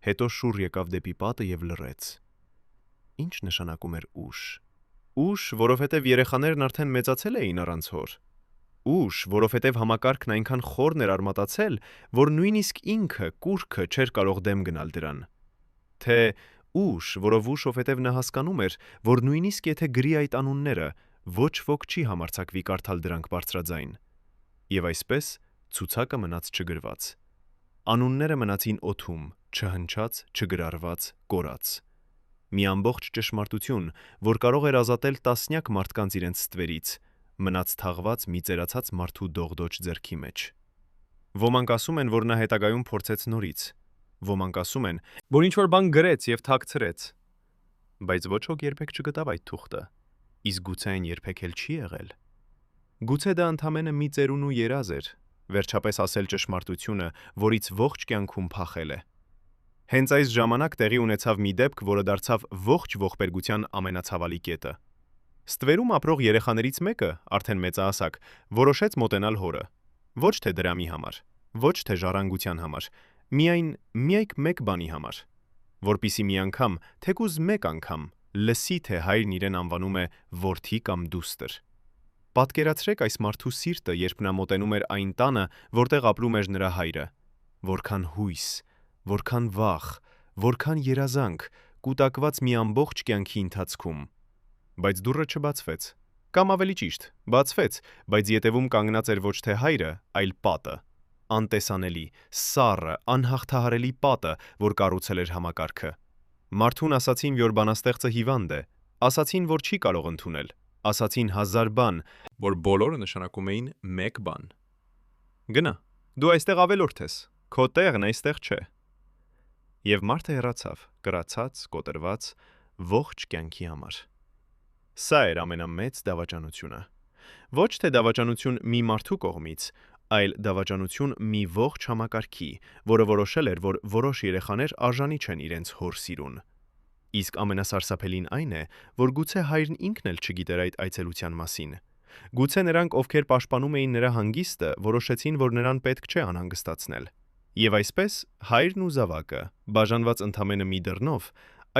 Հետո շուռ եկավ դեպի պատը եւ լռեց։ Ինչ նշանակում էր ուշ։ Ուշ, որովհետեւ երեխաներն արդեն մեծացել էին առանց հոր։ Ուշ, որովհետեւ համակարգն այնքան խորն էր արմատացել, որ նույնիսկ ինքը, կուռքը չէր կարող դեմ գնալ դրան։ Թե ուշ, որովհետև նա հասկանում էր, որ նույնիսկ եթե գրի այդ անունները, ոչ ոք չի համարձակվի կարդալ դրանք բարձրաձայն։ Եվ այսպես Ցուցակը մնաց չգրված։ Անունները մնացին օդում, չհնչած, չգրառված, կորած։ Մի ամբողջ ճշմարտություն, որ կարող էր ազատել տասնյակ մարդկանց իրենց ստվերից, մնաց թաղված մի ծերացած մարդու դողդոջ ձեռքի մեջ։ Ոմանք ասում են, որ նա հետագայում փորձեց նորից։ Ոմանք ասում են, որ ինչ-որ բան գրեց եւ թաքցրեց։ Բայց ոչ ոք երբեք չգտավ այդ թուղթը։ Իսկ գուցե այն երբեք էլ չի եղել։ Գուցե դա ընդամենը մի ծերունու երազ էր, վերջապես ասել ճշմարտությունը, որից ողջ կյանքում փախել է։ Հենց այս ժամանակ տեղի ունեցավ մի դեպք, որը դարձավ ողջ ողբերգության ամենացավալի կետը։ Ստվերում ապրող երեխաներից մեկը, արդեն մեծահասակ, որոշեց մոտենալ հորը։ Ոչ թե դրամի համար, ոչ թե ժառանգության համար, միայն միայք մեկ բանի համար, որպիսի մի անգամ, թեկուզ մեկ անգամ, լսի, թե հայրն իրեն անվանում է որդի կամ դուստր։ Պատկերացրեք այս մարդու սիրտը, երբ նա մոտենում էր այն տանը, որտեղ ապրում էր նրա հայրը։ Որքան հույս, որքան վախ, որքան երազանք, կուտակված մի ամբողջ կյանքի ընթացքում։ Բայց դուռը չբացվեց, կամ ավելի ճիշտ, բացվեց, բայց ետևում կանգնած էր ոչ թե հայրը, այլ պատը։ Անտեսանելի, սառը, անհաղթահարելի պատը, որ կառուցել էր համակարգը։ Մարդուն ասացին, որ բանաստեղծը հիվանդ է, ասացին, որ չի կարող ընդունել, ասացին 1000 բան, որ բոլորը նշանակում էին մեկ բան։ Գնա, դու այստեղ ավելորդ ես, քո տեղն այստեղ չէ։ Եվ մարդը հեռացավ, կրացած, կոտրված, ողջ կյանքի համար։ Սա էր ամենամեծ դավաճանությունը։ Ոչ թե դավաճանություն մի մարդու կողմից, այլ դավաճանություն մի ողջ համակարգի, որը որոշել էր, որ որոշ երեխաներ արժանի չեն իրենց հոր սիրուն։ Իսկ ամենասարսափելին այն է, որ գուցե հայրն ինքն էլ չգիտեր այդ այցելության մասին։ Գուցե նրանք, ովքեր պաշտպանում էին նրա հանգիստը, որոշեցին, որ նրան պետք չէ անհանգստացնել։ Եվ այսպես հայրն ու զավակը, բաժանված ընդամենը մի դռնով,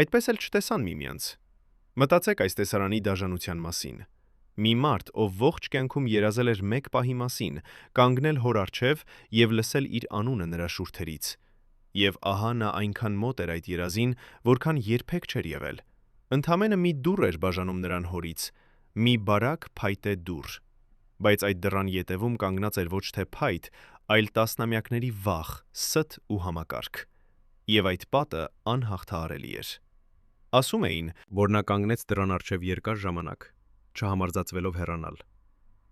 այդպես էլ չտեսան միմյանց։ Մտածեք այս տեսարանի դաժանության մասին։ Մի մարդ, ով ողջ կյանքում երազել էր մեկ պահի մասին, կանգնել հոր առջև եւ լսել իր անունը նրա շուրթերից։ Եվ ահա նա այնքան մոտ էր այդ երազին, որքան երբեք չէր եղել։ Ընդամենը մի դուռ էր բաժանում նրան հորից, մի բարակ փայտե դուռ։ Բայց այդ դռան ետևում կանգնած էր ոչ թե փայտ, այլ տասնամյակների վախ, ստ ու համակարգ։ Եվ այդ պատը անհաղթահարելի էր։ Ասում էին, որ նա կանգնեց դռան առջև երկար ժամանակ, չհամարձակվելով հեռանալ։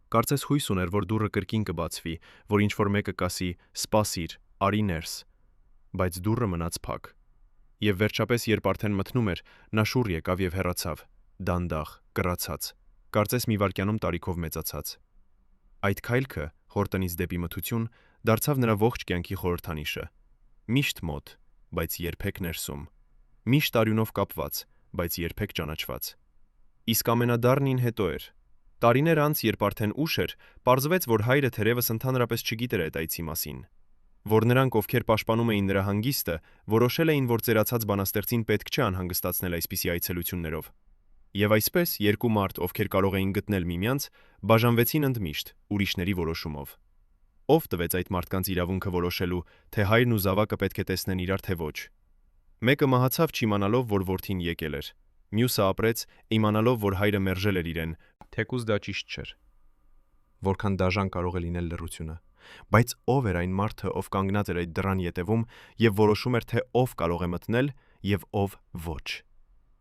Կարծես հույս ուներ, որ դուռը կրկին կբացվի, որ ինչ-որ մեկը կասի՝ «Սպասիր, արի ներս», բայց դուռը մնաց փակ։ Եվ վերջապես, երբ արդեն մտնում էր, նա շուռ եկավ եւ հեռացավ, դանդաղ, կռացած, կարծես մի վայրկյանում տարիքով մեծացած։ Այդ քայլքը, հորտնից դեպի մթություն, դարձավ նրա ողջ կյանքի խորհրդանիշը։ Միշտ մոտ, բայց երբեք ներսում։ Միշտ արյունով կապված, բայց երբեք ճանաչված։ Իսկ ամենադառնին հետո էր։ Տարիներ անց, երբ արդեն ուշ էր, պարզվեց, որ հայրը թերևս ընդհանրապես չգիտեր այդ այցի մասին։ Որ նրանք, ովքեր պաշտպանում էին նրա հանգիստը, որոշել էին, որ ծերացած բանաստեղծին պետք չէ անհանգստացնել այսպիսի այցելություններով։ Եվ այսպես երկու մարդ, ովքեր կարող էին գտնել միմյանց, բաժանվեցին ընդմիշտ, ուրիշների որոշումով։ Ով տվեց այդ մարդկանց իրավունքը որոշելու, թե հայրն ու զավակը պետք է տեսնեն իրար, թե ոչ։ Մեկը մահացավ չիմանալով, որ որդին եկել էր։ Մյուսը ապրեց, իմանալով, որ հայրը մերժել էր իրեն, թեկուզ դա ճիշտ չէր։ Որքան դաժան կարող է լինել լռությունը։ Բայց ով էր այն մարդը, ով կանգնած էր այդ դռան ետևում եւ որոշում էր, թե ով կարող է մտնել եւ ով ոչ։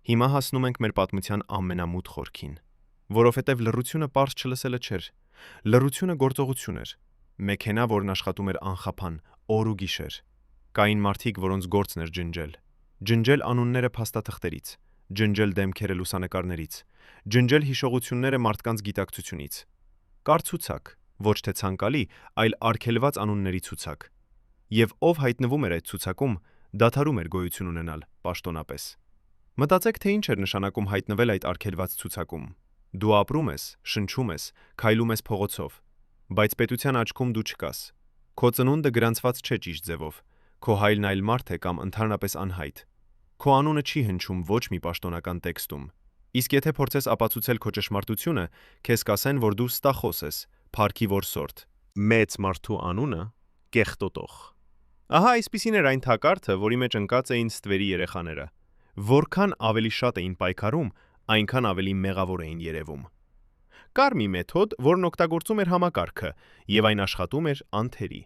Հիմա հասնում ենք մեր պատմության ամենամութ խորքին, որովհետեւ լռությունը պարզ չլսելը չէր։ Լռությունը գործողություն էր։ Մեքենա, որն աշխատում էր անխափան, օր ու գիշեր։ Կային մարդիկ, որոնց գործն էր ջնջել։ Ջնջել անունները փաստաթղթերից, ջնջել դեմքերը լուսանկարներից, ջնջել հիշողությունները մարդկանց գիտակցությունից։ Կար ցուցակ, ոչ թե ցանկալի, այլ արգելված անունների ցուցակ։ Եվ ով հայտնվում էր այդ ցուցակում, դադարում էր գոյություն ունենալ պաշտոնապես։ Մտածեք, թե ինչ էր նշանակում հայտնվել այդ արգելված ցուցակում։ Դու ապրում ես, շնչում ես, քայլում ես փողոցով, բայց պետության աչքում դու չկաս։ Քո ծնունդը գրանցված չէ ճիշտ ձևով։ Քո հայրն այլ մարդ է կամ ընդհանրապես անհայտ։ Քո անունը չի հնչում ոչ մի պաշտոնական տեքստում։ Իսկ եթե փորձես ապացուցել քո ճշմարտությունը, քեզ կասեն, որ դու ստախոս ես, փառքի որսորդ։ Մեծ մարդու անունը կեղտոտող։ Ահա այսպիսին էր այն թակարդը, որի մեջ ընկած էին ստվերի երեխաները։ Որքան ավելի շատ էին պայքարում, այնքան ավելի մեղավոր էին երևում։ Կար մի մեթոդ, որն օգտագործում էր համակարգը, եւ այն աշխատում էր անթերի։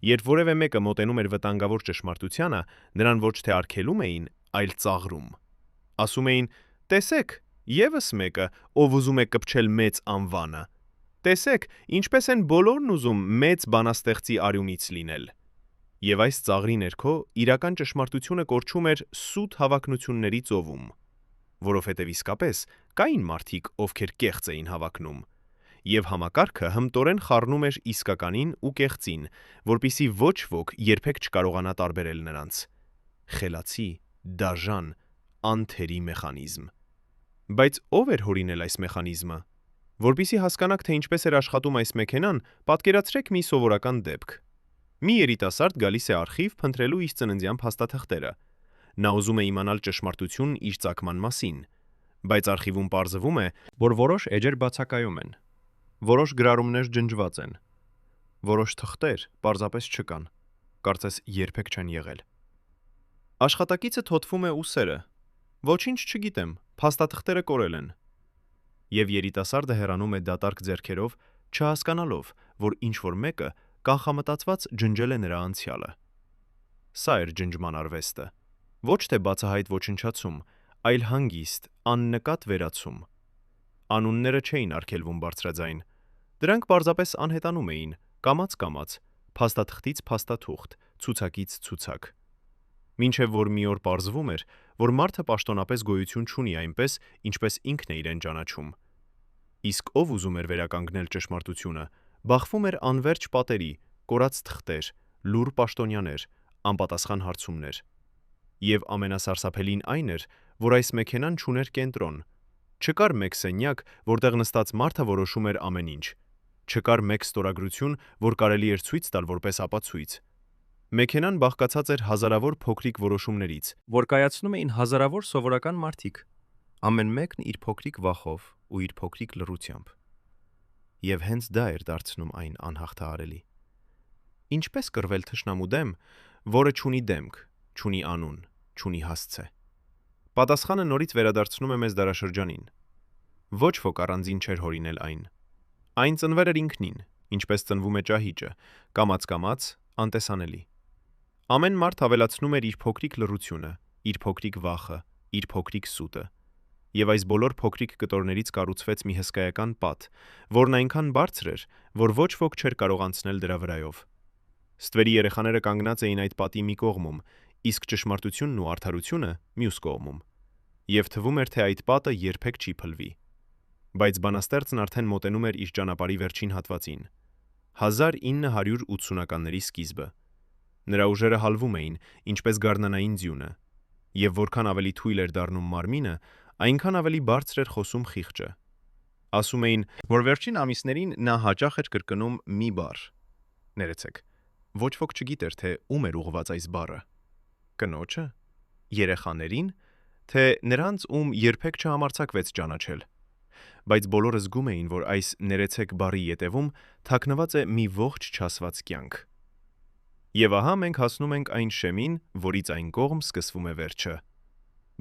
Երբ որևէ մեկը մոտենում էր վտանգավոր ճշմարտությանը, նրան ոչ թե արգելում էին, այլ ծաղրում։ Ասում էին. «Տեսեք, եւս մեկը, ով ուզում է կպչել մեծ անվանը։ Տեսեք, ինչպես են բոլորն ուզում մեծ բանաստեղծի արյունից լինել»։ Եվ այս ծաղրի ներքո իրական ճշմարտությունը կորչում էր սուտ հավակնությունների ծովում, որովհետև իսկապես կային մարդիկ, ովքեր կեղծ էին հավակնում, եւ համակարգը հմտորեն խառնում էր իսկականին ու կեղծին, որպիսի ոչ ոք երբեք չկարողանա տարբերել նրանց։ Խելացի, դաժան, անթերի մեխանիզմ։ Բայց ով էր հորինել այս մեխանիզմը։ Որպիսի հասկանաք, թե ինչպես էր աշխատում այս մեքենան, պատկերացրեք մի սովորական դեպք։ Մի երիտասարդ գալիս է արխիվ փնտրելու իր ծննդյան փաստաթղթերը։ Նա ուզում է իմանալ ճշմարտությունն իր ծագման մասին, բայց արխիվում պարզվում է, որ որոշ էջեր բացակայում են, որոշ գրառումներ ջնջված են, որոշ թղթեր պարզապես չկան, կարծես երբեք չեն եղել։ Աշխատակիցը թոթվում է ուսերը։ Ոչինչ չգիտեմ, փաստաթղթերը կորել են։ Եվ երիտասարդը հեռանում է դատարկ ձեռքերով, չհասկանալով, որ ինչ-որ մեկը կանխամտածված ջնջել է նրա անցյալը։ Սա էր ջնջման արվեստը։ Ոչ թե բացահայտ ոչնչացում, այլ հանգիստ, աննկատ վերացում։ Անունները չէին արգելվում բարձրաձայն։ Դրանք պարզապես անհետանում էին, կամաց-կամաց, փաստաթղթից փաստաթուղթ, ցուցակից ցուցակ։ Մինչև որ մի օր պարզվում էր, որ մարդը պաշտոնապես գոյություն չունի այնպես, ինչպես ինքն է իրեն ճանաչում։ Իսկ ով ուզում էր վերականգնել ճշմարտությունը, բախվում էր անվերջ պատերի, կորած թղթեր, լուռ պաշտոնյաներ, անպատասխան հարցումներ։ Եվ ամենասարսափելին այն էր, որ այս մեքենան չուներ կենտրոն։ Չկար մեկ սենյակ, որտեղ նստած մարդը որոշում էր ամեն ինչ։ Չկար մեկ ստորագրություն, որ կարելի էր ցույց տալ որպես ապացույց։ Մեքենան բաղկացած էր հազարավոր փոքրիկ որոշումներից, որ կայացնում էին հազարավոր սովորական մարդիկ, ամեն մեկն իր փոքրիկ վախով ու իր փոքրիկ լռությամբ։ Եվ հենց դա էր դարձնում այն անհաղթահարելի։ Ինչպես կռվել թշնամու դեմ, որը չունի դեմք, չունի անուն, չունի հասցե։ Պատասխանը նորից վերադարձնում է մեզ դարաշրջանին։ Ոչ ոք առանձին չէր հորինել այն։ Այն ծնվել էր ինքնին, ինչպես ծնվում է ճահիճը, կամաց-կամաց, անտեսանելի։ Ամեն մարդ ավելացնում էր իր փոքրիկ լռությունը, իր փոքրիկ վախը, իր փոքրիկ սուտը։ Եվ այս բոլոր փոքրիկ կտորներից կառուցվեց մի հսկայական պատ, որն այնքան բարձր էր, որ ոչ ոք չէր կարող անցնել դրա վրայով։ Ստվերի երեխաները կանգնած էին այդ պատի մի կողմում, իսկ ճշմարտությունն ու արդարությունը մյուս կողմում։ Եվ թվում էր, թե այդ պատը երբեք չի փլվի։ Բայց բանաստեղծն արդեն մոտենում էր իր ճանապարհի վերջին հատվածին։ 1980-ականների սկիզբը։ Նրա ուժերը հալվում էին, ինչպես գարնանային ձյունը, եւ որքան ավելի թույլ էր դառնում մարմինը, այնքան ավելի բարձր էր խոսում խիղճը։ Ասում էին, որ վերջին ամիսներին նա հաճախ էր կրկնում մի բառ։ Ներեցեք, ոչ ոք չգիտեր, թե ում էր ուղղված այս բառը։ Կնոջը, երեխաներին, թե նրանց, ում երբեք չհամարձակվեց ճանաչել։ Բայց բոլորը զգում էին, որ այս ներեցեք բառի ետևում թաքնված է մի ողջ չասված կյանք։ Եվ ահա մենք հասնում ենք այն շեմին, որից այն կողմ սկսվում է վերջը։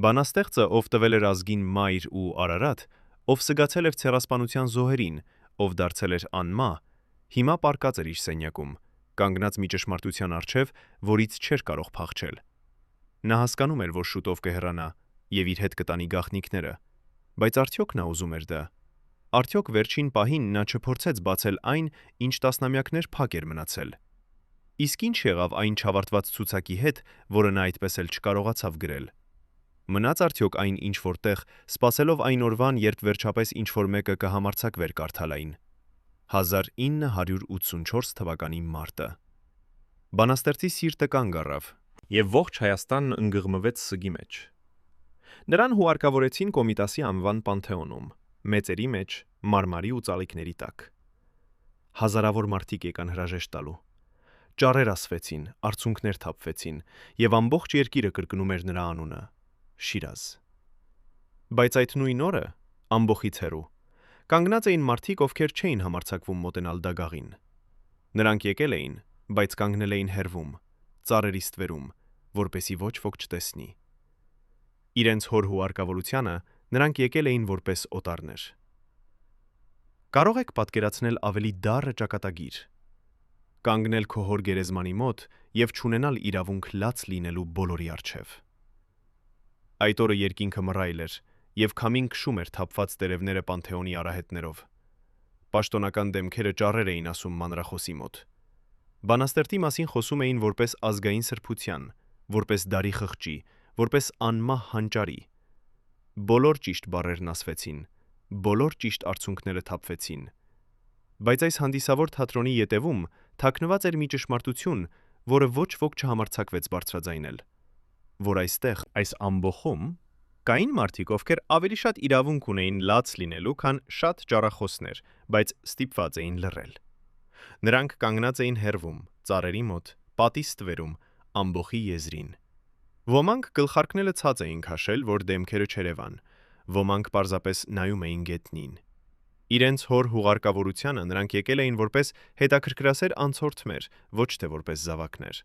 Բանաստեղծը, ով տվել էր ազգին մայր ու Արարատ, ով սգացել էր ցեղասպանության զոհերին, ով դարձել էր անմահ, հիմա պառկած էր իր սենյակում, կանգնած մի ճշմարտության առջև, որից չէր կարող փախչել։ Նա հասկանում էր, որ շուտով կհեռանա եւ իր հետ կտանի գաղտնիքները, բայց արդյոք նա ուզում էր դա։ Արդյոք վերջին պահին նա չփորձեց բացել այն, ինչ տասնամյակներ փակ էր մնացել։ Իսկ ինչ եղավ այն չավարտված ցուցակի հետ, որը նա այդպես էլ չկարողացավ գրել։ Մնաց արդյոք այն ինչ որտեղ, սպասելով այն օրվան, երբ վերջապես ինչ-որ մեկը կհամարձակվեր կարդալ այն։ 1984 թվականի մարտը։ Բանաստեղծի սիրտը կանգ առավ, եւ ողջ Հայաստանն ընկղմվեց սգի մեջ։ Նրան հուարկավորեցին Կոմիտասի անվան Պանթեոնում, մեծերի մեջ, մարմարի ու ծալիկների տակ։ Հազարավոր մարդիկ եկան հրաժեշտ տալու։ Ճառեր ասվեցին, արցունքներ թափվեցին, եւ ամբողջ երկիրը կրկնում էր նրա անունը՝ Շիրազ։ Բայց այդ նույն օրը, ամբողից հեռու, կանգնած էին մարդիկ, ովքեր չէին համարձակվում մոտենալ դագաղին։ Նրանք եկել էին, բայց կանգնել էին հեռվում, ծառերի ստվերում, որպեսի ոչ ոք չտեսնի։ Իրենց հոր հուարկավորությանը նրանք եկել էին որպես օտարներ։ Կարող եք պատկերացնել ավելի դառը ճակատագիր։ Կանգնել քո հոր գերեզմանի մոտ եւ չունենալ իրավունք լաց լինելու բոլորի առջև։ Այդ օրը երկինքը մռայլ էր եւ քամին քշում էր թափված տերևները Պանթեոնի արահետներով։ Պաշտոնական դեմքերը ճառեր էին ասում մանրախոսի մոտ։ Բանաստեղծի մասին խոսում էին որպես ազգային սրբության, որպես դարի խղճի, որպես անմահ հանճարի։ Բոլոր ճիշտ բառերն ասվեցին, բոլոր ճիշտ արցունքները թափվեցին։ Բայց այս հանդիսավոր թատրոնի ետևում թաքնված էր մի ճշմարտություն, որը ոչ ոք չհամարձակվեց բարձրաձայնել, որ այստեղ, այս ամբոխում, կային մարդիկ, ովքեր ավելի շատ իրավունք ունեին լաց լինելու, քան շատ ճառախոսներ, բայց ստիպված էին լռել։ Նրանք կանգնած էին հեռվում, ծառերի մոտ, պատի ստվերում, ամբոխի եզրին։ Ոմանք գլխարկները ցած էին քաշել, որ դեմքերը չերևան, ոմանք պարզապես նայում էին գետնին։ Իրենց հոր հուղարկավորությանը նրանք եկել էին որպես հետաքրքրասեր անցորդներ, ոչ թե որպես զավակներ։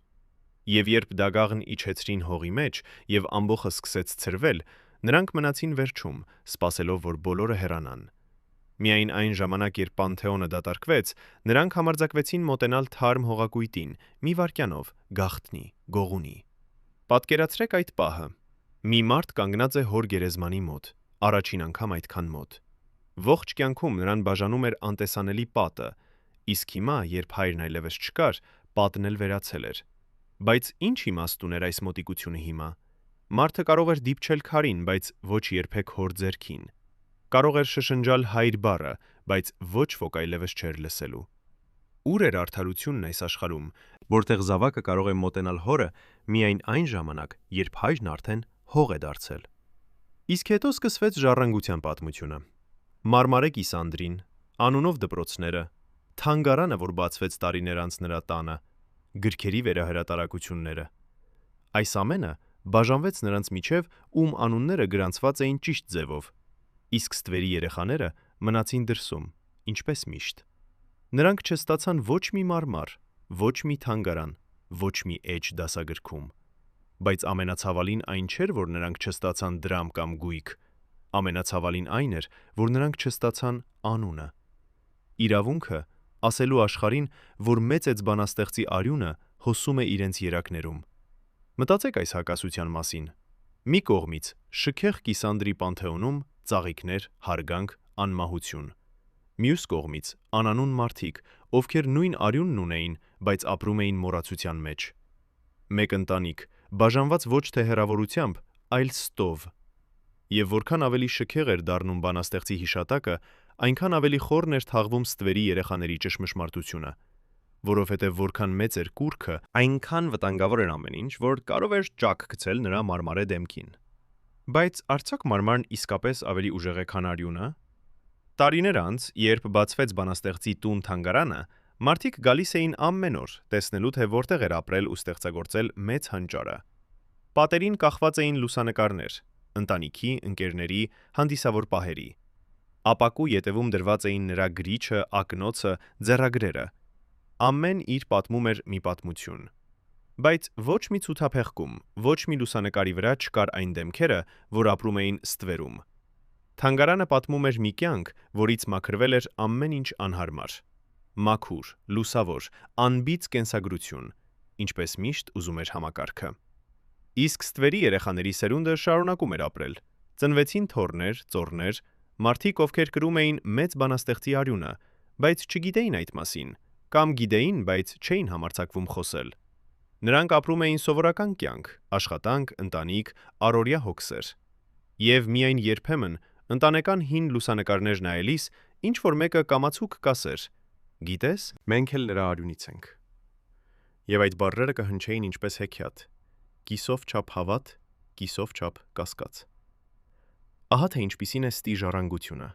Եվ երբ դագաղն իջեցրին հողի մեջ եւ ամբոխը սկսեց ցրվել, նրանք մնացին վերջում, սպասելով, որ բոլորը հեռանան։ Միայն այն ժամանակ, երբ Պանթեոնը դատարկվեց, նրանք համարձակվեցին մոտենալ թարմ հողակույտին, մի վայրկյանով, գաղտնի, գողունի։ Պատկերացրեք այդ պահը։ Մի մարդ կանգնած է հոր գերեզմանի մոտ, առաջին անգամ այդքան մոտ։ Ողջ կյանքում նրան բաժանում էր անտեսանելի պատը, իսկ հիմա, երբ հայրն այլևս չկար, պատն էլ վերացել էր։ Բայց ինչ իմաստ ուներ այս մոտիկությունը հիմա։ Մարդը կարող էր դիպչել քարին, բայց ոչ երբեք հոր ձեռքին։ Կարող էր շշնջալ հայր բառը, բայց ոչ ոք այլևս չէր լսելու։ Ուր էր արդարությունն այս աշխարհում, որտեղ զավակը կարող է մոտենալ հորը միայն այն ժամանակ, երբ հայրն արդեն հող է դարձել։ Իսկ հետո սկսվեց ժառանգության պատմությունը։ Մարմարե կիսանդրին, անունով դպրոցները, թանգարանը, որ բացվեց տարիներ անց նրա տանը, գրքերի վերահրատարակությունները։ Այս ամենը բաժանվեց նրանց միջև, ում անունները գրանցված էին ճիշտ ձևով, իսկ ստվերի երեխաները մնացին դրսում, ինչպես միշտ։ Նրանք չստացան ոչ մի մարմար, ոչ մի թանգարան, ոչ մի էջ դասագրքում։ Բայց ամենացավալին այն չէր, որ նրանք չստացան դրամ կամ գույք, ամենացավալին այն էր, որ նրանք չստացան անունը։ Իրավունքը ասելու աշխարհին, որ մեծեց բանաստեղծի արյունը հոսում է իրենց երակներում։ Մտածեք այս հակասության մասին։ Մի կողմից շքեղ կիսանդրի Պանթեոնում ծաղիկներ, հարգանք, անմահություն։ Մյուս կողմից անանուն մարդիկ, ովքեր նույն արյունն ունեին, բայց ապրում էին մոռացության մեջ։ Մեկ ընտանիք, բաժանված ոչ թե հեռավորությամբ, այլ ստով։ Եվ որքան ավելի շքեղ էր դառնում բանաստեղծի հիշատակը, այնքան ավելի խորն էր թաղվում ստվերի երեխաների ճշմարտությունը, որովհետև որքան մեծ էր կուռքը, այնքան վտանգավոր էր ամեն ինչ, որ կարող էր ճաք գցել նրա մարմարե դեմքին։ Բայց արդյոք մարմարն իսկապես ավելի ուժեղ է, քան արյունը։ Տարիներ անց, երբ բացվեց բանաստեղծի տուն թանգարանը, մարդիկ գալիս էին ամեն օր, տեսնելու թե որտեղ էր ապրել ու ստեղծագործել մեծ հանճարը։ Պատերին կախված էին լուսանկարներ, ընտանիքի, ընկերների, հանդիսավոր պահերի։ Ապակու ետևում դրված էին նրա գրիչը, ակնոցը, ձեռագրերը։ Ամեն իր պատմում էր մի պատմություն։ Բայց ոչ մի ցուցափեղկում, ոչ մի լուսանկարի վրա չկար այն դեմքերը, որ ապրում էին ստվերում։ Թանգարանը պատմում էր մի կյանք, որից մաքրվել էր ամեն ինչ անհարմար։ Մաքուր, լուսավոր, անբիծ կենսագրություն, ինչպես միշտ ուզում էր համակարգը։ Իսկ ստվերի երեխաների սերունդը շարունակում էր ապրել։ Ծնվեցին թոռներ, ծոռներ, մարդիկ, ովքեր կրում էին մեծ բանաստեղծի արյունը, բայց չգիտեին այդ մասին, կամ գիտեին, բայց չէին համարձակվում խոսել։ Նրանք ապրում էին սովորական կյանք, աշխատանք, ընտանիք, առօրյա հոգսեր։ Եվ միայն երբեմն ընտանեկան հին լուսանկարներ նայելիս ինչ որ մեկը կամացուկ կասեր. «Գիտես, մենք էլ նրա արյունից ենք»։ Եվ այդ բառերը կհնչեին ինչպես հեքիաթ. կիսով չափ հավատ, կիսով չափ կասկած։ Ահա թե ինչպիսին է ստի ժառանգությունը։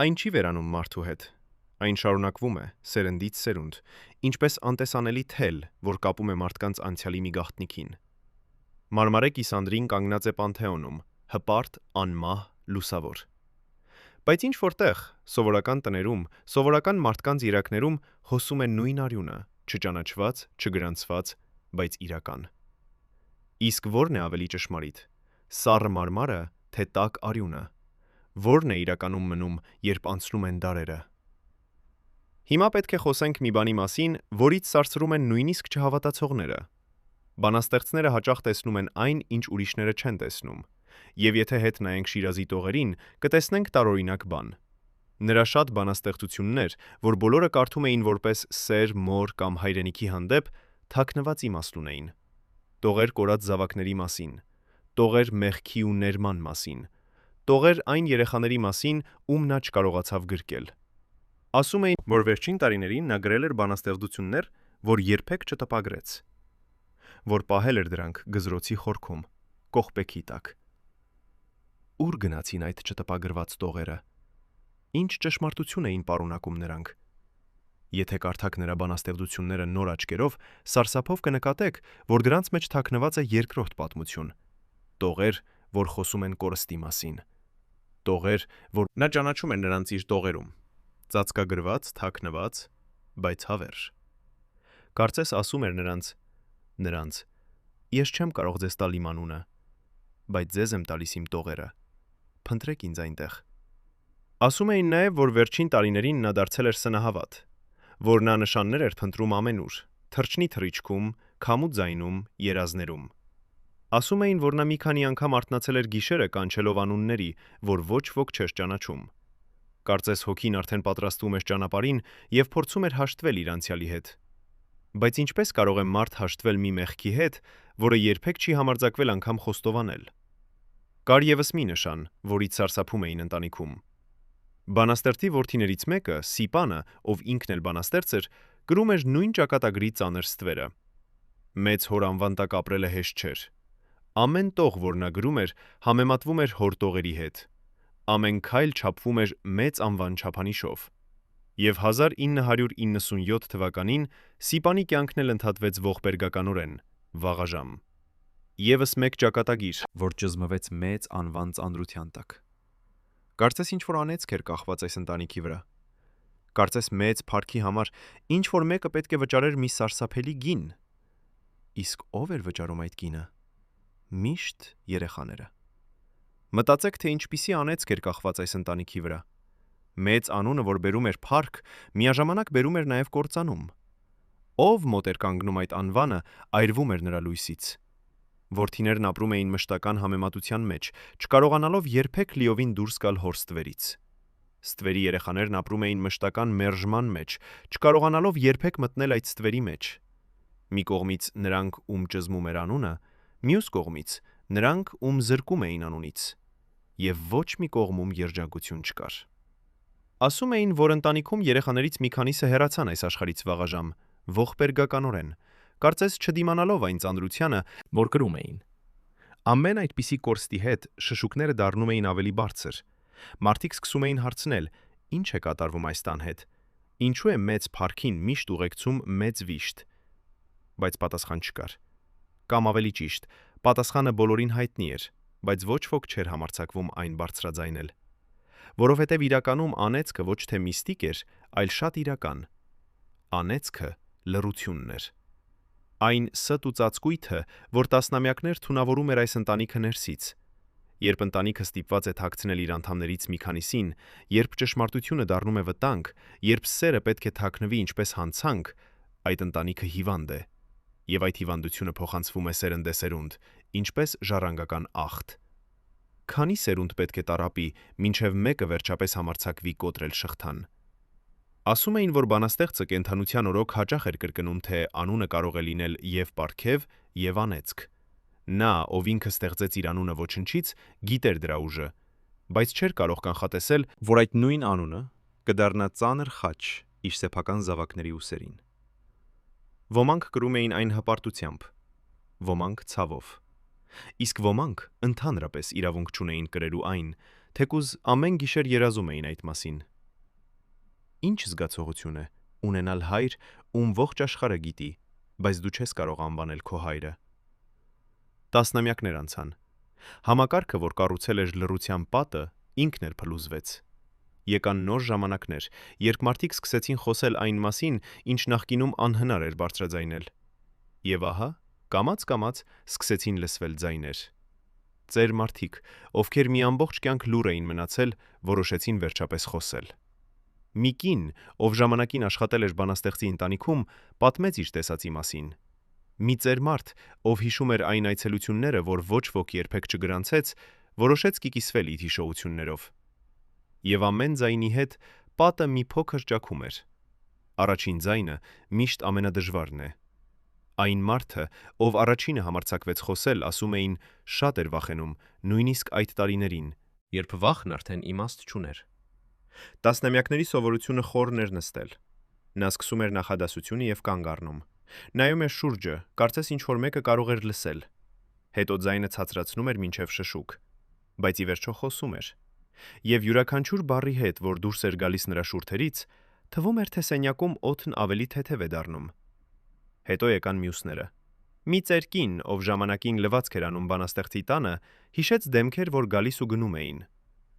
Այն չի վերանում մարդու հետ։ Այն շարունակվում է սերնդից սերունդ, ինչպես անտեսանելի թել, որ կապում է մարդկանց անցյալի մի գաղտնիքին։ Մարմարե կիսանդրին կանգնած է Պանթեոնում, հպարտ, անմահ, լուսավոր։ Բայց ինչ որտեղ, սովորական տներում, սովորական մարդկանց երակներում հոսում է նույն արյունը, չճանաչված, չգրանցված, բայց իրական։ Իսկ ո՞րն է ավելի ճշմարիտ՝ սառը մարմարը, թե տաք արյունը։ Ո՞րն է իրականում մնում, երբ անցնում են դարերը, Հիմա պետք է խոսենք մի բանի մասին, որից սարսռում են նույնիսկ չհավատացողները։ Բանաստեղծները հաճախ տեսնում են այն, ինչ ուրիշները չեն տեսնում, եւ եթե հետ նայենք Շիրազի տողերին, կտեսնենք տարօրինակ բան։ Նրա շատ բանաստեղծություններ, որ բոլորը կարդում էին որպես սեր, մոր կամ հայրենիքի հանդեպ, թաքնված իմաստ ունեին։ Տողեր կորած զավակների մասին, տողեր մեղքի ու ներման մասին, տողեր այն երեխաների մասին, ում նա չկարողացավ գրկել։ Ասում էին, որ վերջին տարիներին նա գրել էր բանաստեղծություններ, որ երբեք չտպագրեց, որ պահել էր դրանք գզրոցի խորքում, կողպեքի տակ։ Ուր գնացին այդ չտպագրված տողերը։ Ինչ ճշմարտություն էին պարունակում նրանք։ Եթե կարդաք նրա բանաստեղծությունները նոր աչքերով, սարսափով կնկատեք, որ դրանց մեջ թաքնված է երկրորդ պատմություն։ Տողեր, որ խոսում են կորստի մասին։ Տողեր, որ նա ճանաչում է նրանց իր տողերում։ Ծածկագրված, թաքնված, բայց հավերժ։ Կարծես ասում էր նրանց. Ես չեմ կարող ձեզ տալ իմ անունը, բայց ձեզ եմ տալիս իմ տողերը։ Փնտրեք ինձ այնտեղ։ Ասում էին նաև, որ վերջին տարիներին նա դարձել էր սնահավատ, որ նա նշաններ էր փնտրում ամենուր, թռչնի թռիչքում, քամու ձայնում, երազներում։ Ասում էին, որ նա մի քանի անգամ արթնացել էր գիշերը կանչելով անունների, որ ոչ ոք չէր ճանաչում։ Կարծես հոգին արդեն պատրաստվում էր ճանապարհին եւ փորձում էր հաշտվել իր անցյալի հետ։ Բայց ինչպես կարող է մարդ հաշտվել մի մեղքի հետ, որը երբեք չի համարձակվել անգամ խոստովանել։ Կար եւս մի նշան, որից սարսափում էին ընտանիքում։ Բանաստեղծի որդիներից մեկը, Սիպանը, ով ինքն էլ բանաստեղծ էր, գրում էր նույն ճակատագրի ծանր ստվերը։ Մեծ հոր անվան տակ ապրելը հեշտ չէր։ Ամեն տող, որ նա գրում էր, համեմատվում էր հոր տողերի հետ։ Ամեն քայլ չափվում էր մեծ անվան չափանիշով։ Եվ 1997 թվականին Սիպանի կյանքն էլ ընդհատվեց ողբերգականորեն, վաղաժամ։ Եվս մեկ ճակատագիր, որ ճզմվեց մեծ անվան ծանրության տակ։ Կարծես ինչ-որ անեծք էր կախված այս ընտանիքի վրա։ Կարծես մեծ փառքի համար ինչ-որ մեկը պետք է վճարեր մի սարսափելի գին։ Իսկ ով էր վճարում այդ գինը։ Միշտ երեխաները։ Մտածեք, թե ինչպիսի անեծք էր կախված այս ընտանիքի վրա։ Մեծ անունը, որ բերում էր փառք, միաժամանակ բերում էր նաև կործանում։ Ով մոտ էր կանգնում այդ անվանը, այրվում էր նրա լույսից։ Որդիներն ապրում էին մշտական համեմատության մեջ, չկարողանալով երբեք լիովին դուրս գալ հոր ստվերից։ Ստվերի երեխաներն ապրում էին մշտական մերժման մեջ, չկարողանալով երբեք մտնել այդ ստվերի մեջ։ Մի կողմից նրանք, ում ճզմում էր անունը, մյուս կողմից նրանք, ում զրկում էին անունից, եւ ոչ մի կողմում երջանկություն չկար։ Ասում էին, որ ընտանիքում երեխաներից մի քանիսը հեռացան այս աշխարհից վաղաժամ, ողբերգականորեն, կարծես չդիմանալով այն ծանրությանը, որ կրում էին։ Ամեն այդպիսի կորստի հետ շշուկները դառնում էին ավելի բարձր։ Մարդիկ սկսում էին հարցնել. ինչ է կատարվում այս տան հետ։ Ինչու է մեծ փառքին միշտ ուղեկցում մեծ վիշտ։ Բայց պատասխան չկար։ Կամ ավելի ճիշտ, պատասխանը բոլորին հայտնի էր, բայց ոչ ոք չէր համարձակվում այն բարձրաձայնել։ Որովհետև իրականում անեծքը ոչ թե միստիկ էր, այլ շատ իրական։ Անեծքը լռությունն էր։ Այն ստու ծածկույթը, որ տասնամյակներ թունավորում էր այս ընտանիքը ներսից։ Երբ ընտանիքը ստիպված է թաքցնել իր անդամներից մի քանիսին, երբ ճշմարտությունը դառնում է վտանգ, երբ սերը պետք է թաքնվի ինչպես հանցանք, այդ ընտանիքը հիվանդ է։ Եվ այդ հիվանդությունը փոխանցվում է սերնդեսերունդ, ինչպես ժառանգական աղտ։ Քանի սերունդ պետք է տառապի, մինչև մեկը վերջապես համարձակվի կոտրել շղթան։ Ասում էին, որ բանաստեղծը կենդանության օրոք հաճախ էր կրկնում, թե անունը կարող է լինել եւ պարգև, եւ անեծք։ Նա, ով ինքը ստեղծեց իր անունը ոչնչից, գիտեր դրա ուժը, բայց չէր կարող կանխատեսել, որ այդ նույն անունը կդառնա ծանր խաչ իր սեփական զավակների ուսերին։ Ոմանք կրում էին այն հպարտությամբ, ոմանք ցավով, իսկ ոմանք ընդհանրապես իրավունք չունեին կրելու այն, թեկուզ ամեն գիշեր երազում էին այդ մասին։ Ինչ զգացողություն է ունենալ հայր, ում ողջ աշխարհը գիտի, բայց դու չես կարող անվանել քո հայրը։ Տասնամյակներ անցան։ Համակարգը, որ կառուցել էր լռության պատը, ինքն էր փլուզվեց։ Եկան նոր ժամանակներ, երբ մարդիկ սկսեցին խոսել այն մասին, ինչ նախկինում անհնար էր բարձրաձայնել։ Եվ ահա, կամաց-կամաց սկսեցին լսվել ձայներ։ Ծեր մարդիկ, ովքեր մի ամբողջ կյանք լուռ էին մնացել, որոշեցին վերջապես խոսել։ Մի կին, ով ժամանակին աշխատել էր բանաստեղծի ընտանիքում, պատմեց իր տեսածի մասին։ Մի ծեր մարդ, ով հիշում էր այն այցելությունները, որ ոչ ոք երբեք չգրանցեց, որոշեց կիկիսվել իր հիշողություններով։ Եվ ամեն ձայնի հետ պատը մի փոքր ճաքում էր։ Առաջին ձայնը միշտ ամենադժվարն է։ Այն մարդը, ով առաջինը համարձակվեց խոսել, ասում էին, շատ էր վախենում, նույնիսկ այդ տարիներին, երբ վախն արդեն իմաստ չուներ։ Տասնամյակների սովորությունը խորն էր նստել։ Նա սկսում էր նախադասությունը եւ կանգ առնում։ Նայում էր շուրջը, կարծես ինչ-որ մեկը կարող էր լսել։ Հետո ձայնը ցածրացնում էր մինչև շշուկ, բայց ի վերջո խոսում էր։ Եվ յուրաքանչյուր բառի հետ, որ դուրս էր գալիս նրա շուրթերից, թվում էր, թե սենյակում օդն ավելի թեթև է դառնում։ Հետո եկան մյուսները։ Մի ծեր կին, ով ժամանակին լվացք էր անում բանաստեղծի տանը, հիշեց դեմքեր, որ գալիս ու գնում էին։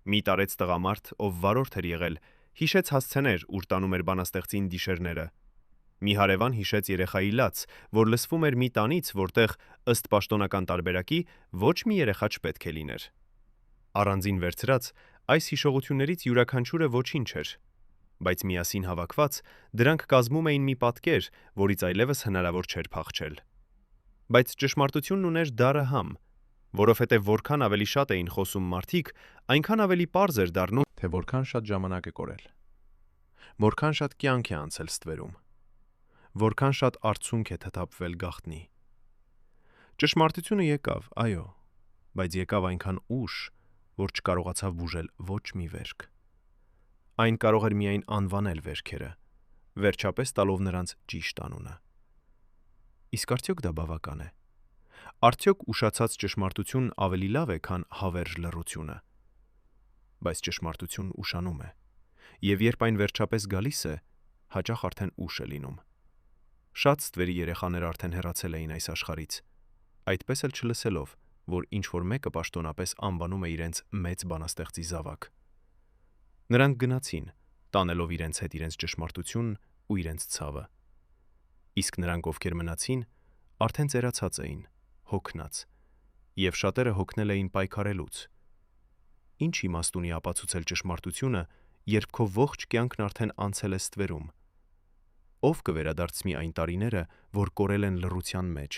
Մի տարեց տղամարդ, ով վարորդ էր եղել, հիշեց հասցեներ, ուր տանում էր բանաստեղծին դիշերները։ Մի հարևան հիշեց երեխայի լաց, որ լսվում էր մի տանից, որտեղ, ըստ պաշտոնական տարբերակի, ոչ մի երեխա չպետք է լիներ։ Առանձին վերցրած, այս հիշողություններից յուրաքանչյուրը ոչինչ էր, բայց միասին հավաքված դրանք կազմում էին մի պատկեր, որից այլևս հնարավոր չէր փախչել։ Բայց ճշմարտությունն ուներ դառը համ, որովհետև որքան ավելի շատ էին խոսում մարդիկ, այնքան ավելի պարզ էր դառնում, թե որքան շատ ժամանակ է կորել, որքան շատ կյանք է անցել ստվերում, որքան շատ արցունք է թթապվել գաղտնի։ Ճշմարտությունը եկավ, այո, բայց եկավ այնքան ուշ, որ չկարողացավ բուժել ոչ մի վերք։ Այն կարող էր միայն անվանել վերքերը, վերջապես տալով նրանց ճիշտ անունը։ Իսկ արդյոք դա բավական է։ Արդյոք ուշացած ճշմարտություն ավելի լավ է, քան հավերժ լռությունը։ Բայց ճշմարտություն ուշանում է, եւ երբ այն վերջապես գալիս է, հաճախ արդեն ուշ է լինում։ Շատ ստվերի երեխաներ արդեն հեռացել էին այս աշխարհից, այդպես էլ չլսելով, որ ինչ-որ մեկը պաշտոնապես անվանում է իրենց մեծ բանաստեղծի զավակ։ Նրանք գնացին, տանելով իրենց հետ իրենց ճշմարտությունն ու իրենց ցավը։ Իսկ նրանք, ովքեր մնացին, արդեն ծերացած էին, հոգնած, եւ շատերը հոգնել էին պայքարելուց։ Ինչ իմաստ ունի ապացուցել ճշմարտությունը, երբ քո ողջ կյանքն արդեն անցել է ստվերում։ Ով կվերադարձնի այն տարիները, որ կորել են լռության մեջ։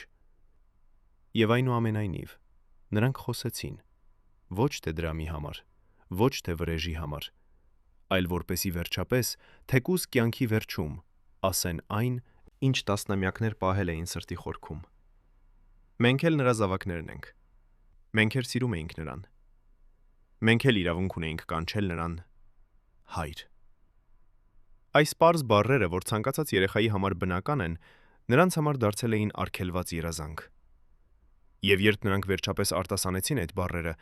Եվ այնուամենայնիվ, նրանք խոսեցին, ոչ թե դրամի համար, ոչ թե վրեժի համար, այլ որպեսի վերջապես, թեկուզ կյանքի վերջում, ասեն այն, ինչ տասնամյակներ պահել էին սրտի խորքում։ Մենք էլ նրա զավակներն ենք։ Մենք էլ սիրում էինք նրան։ Մենք էլ իրավունք ունեինք կանչել նրան հայր։ Այս պարզ բառերը, որ ցանկացած երեխայի համար բնական են, նրանց համար դարձել էին արգելված երազանք։ Եվ երբ նրանք վերջապես արտասանեցին այդ բառերը,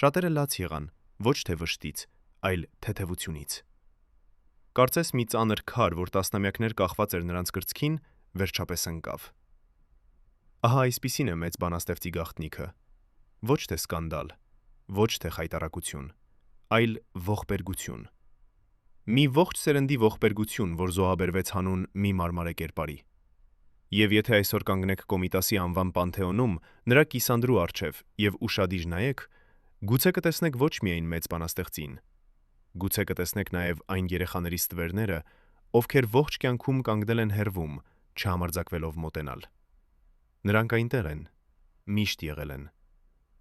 շատերը լաց եղան, ոչ թե վշտից, այլ թեթևությունից։ Կարծես մի ծանր քար, որ տասնամյակներ կախված էր նրանց կրծքին, վերջապես ընկավ։ Ահա այսպիսին է մեծ բանաստեղծի գաղտնիքը։ Ոչ թե սկանդալ, ոչ թե խայտառակություն, այլ ողբերգություն։ Մի ողջ սերնդի ողբերգություն, որ զոհաբերվեց հանուն մի մարմարե կերպարի։ Եվ եթե այսօր կանգնեք Կոմիտասի անվան Պանթեոնում, նրա կիսանդրու առջև եւ ուշադիր նայեք, գուցե կտեսնեք ոչ միայն մեծ բանաստեղծին, գուցե կտեսնեք նաեւ այն երեխաների ստվերները, ովքեր ողջ կյանքում կանգնել են հեռվում, չհամարձակվելով մոտենալ։ Նրանք այնտեղ են, միշտ եղել են։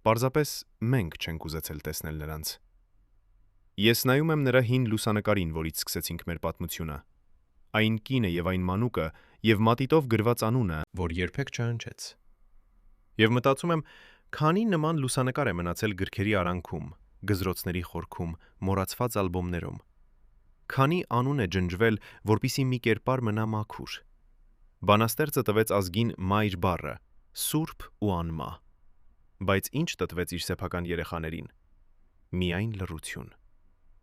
Պարզապես մենք չենք ուզեցել տեսնել նրանց։ Ես նայում եմ նրա հին լուսանկարին, որից սկսեցինք մեր պատմությունը։ Այն կինը եւ այն մանուկը եւ մատիտով գրված անունը, որ երբեք չհնչեց։ Եվ մտածում եմ, քանի նման լուսանկար է մնացել գրքերի արանքում, գզրոցների խորքում, մոռացված ալբոմներում։ Քանի անուն է ջնջվել, որպիսի մի կերպար մնա մաքուր։ Բանաստեղծը տվեց ազգին մայր բառը, սուրբ ու անմա։ Բայց ինչ տտվեց իր սեփական երեխաներին։ Միայն լռություն։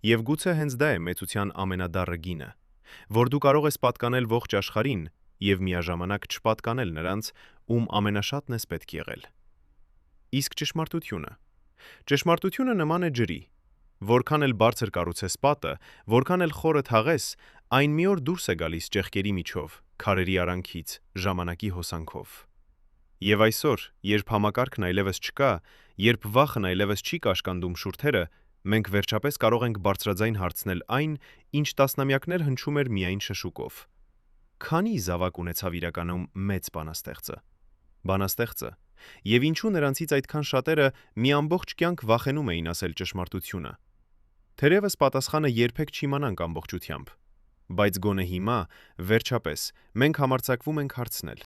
Եվ գուցե հենց դա է մեծության ամենադառը գինը, որ դու կարող ես պատկանել ողջ աշխարհին եւ միաժամանակ չպատկանել նրանց, ում ամենաշատն ես պետք եղել։ Իսկ ճշմարտությունը նման է ջրի։ Որքան էլ բարձր կառուցես պատը, որքան էլ խորը թաղես, այն մի օր դուրս է գալիս ճեղքերի միջով, քարերի արանքից, ժամանակի հոսանքով։ Եվ այսօր, երբ համակարգն այլևս չկա, երբ վախն այլևս չի կաշկանդում շուրթերը, Մենք վերջապես կարող ենք բարձրաձայն հարցնել այն, ինչ տասնամյակներ հնչում էր միայն շշուկով։ Քանի զավակ ունեցավ իրականում մեծ բանաստեղծը։ Բանաստեղծը։ Եվ ինչու նրանցից այդքան շատերը մի ամբողջ կյանք վախենում էին ասել ճշմարտությունը։ Թերևս պատասխանը երբեք չիմանանք ամբողջությամբ, բայց գոնե հիմա, վերջապես, մենք համարձակվում ենք հարցնել.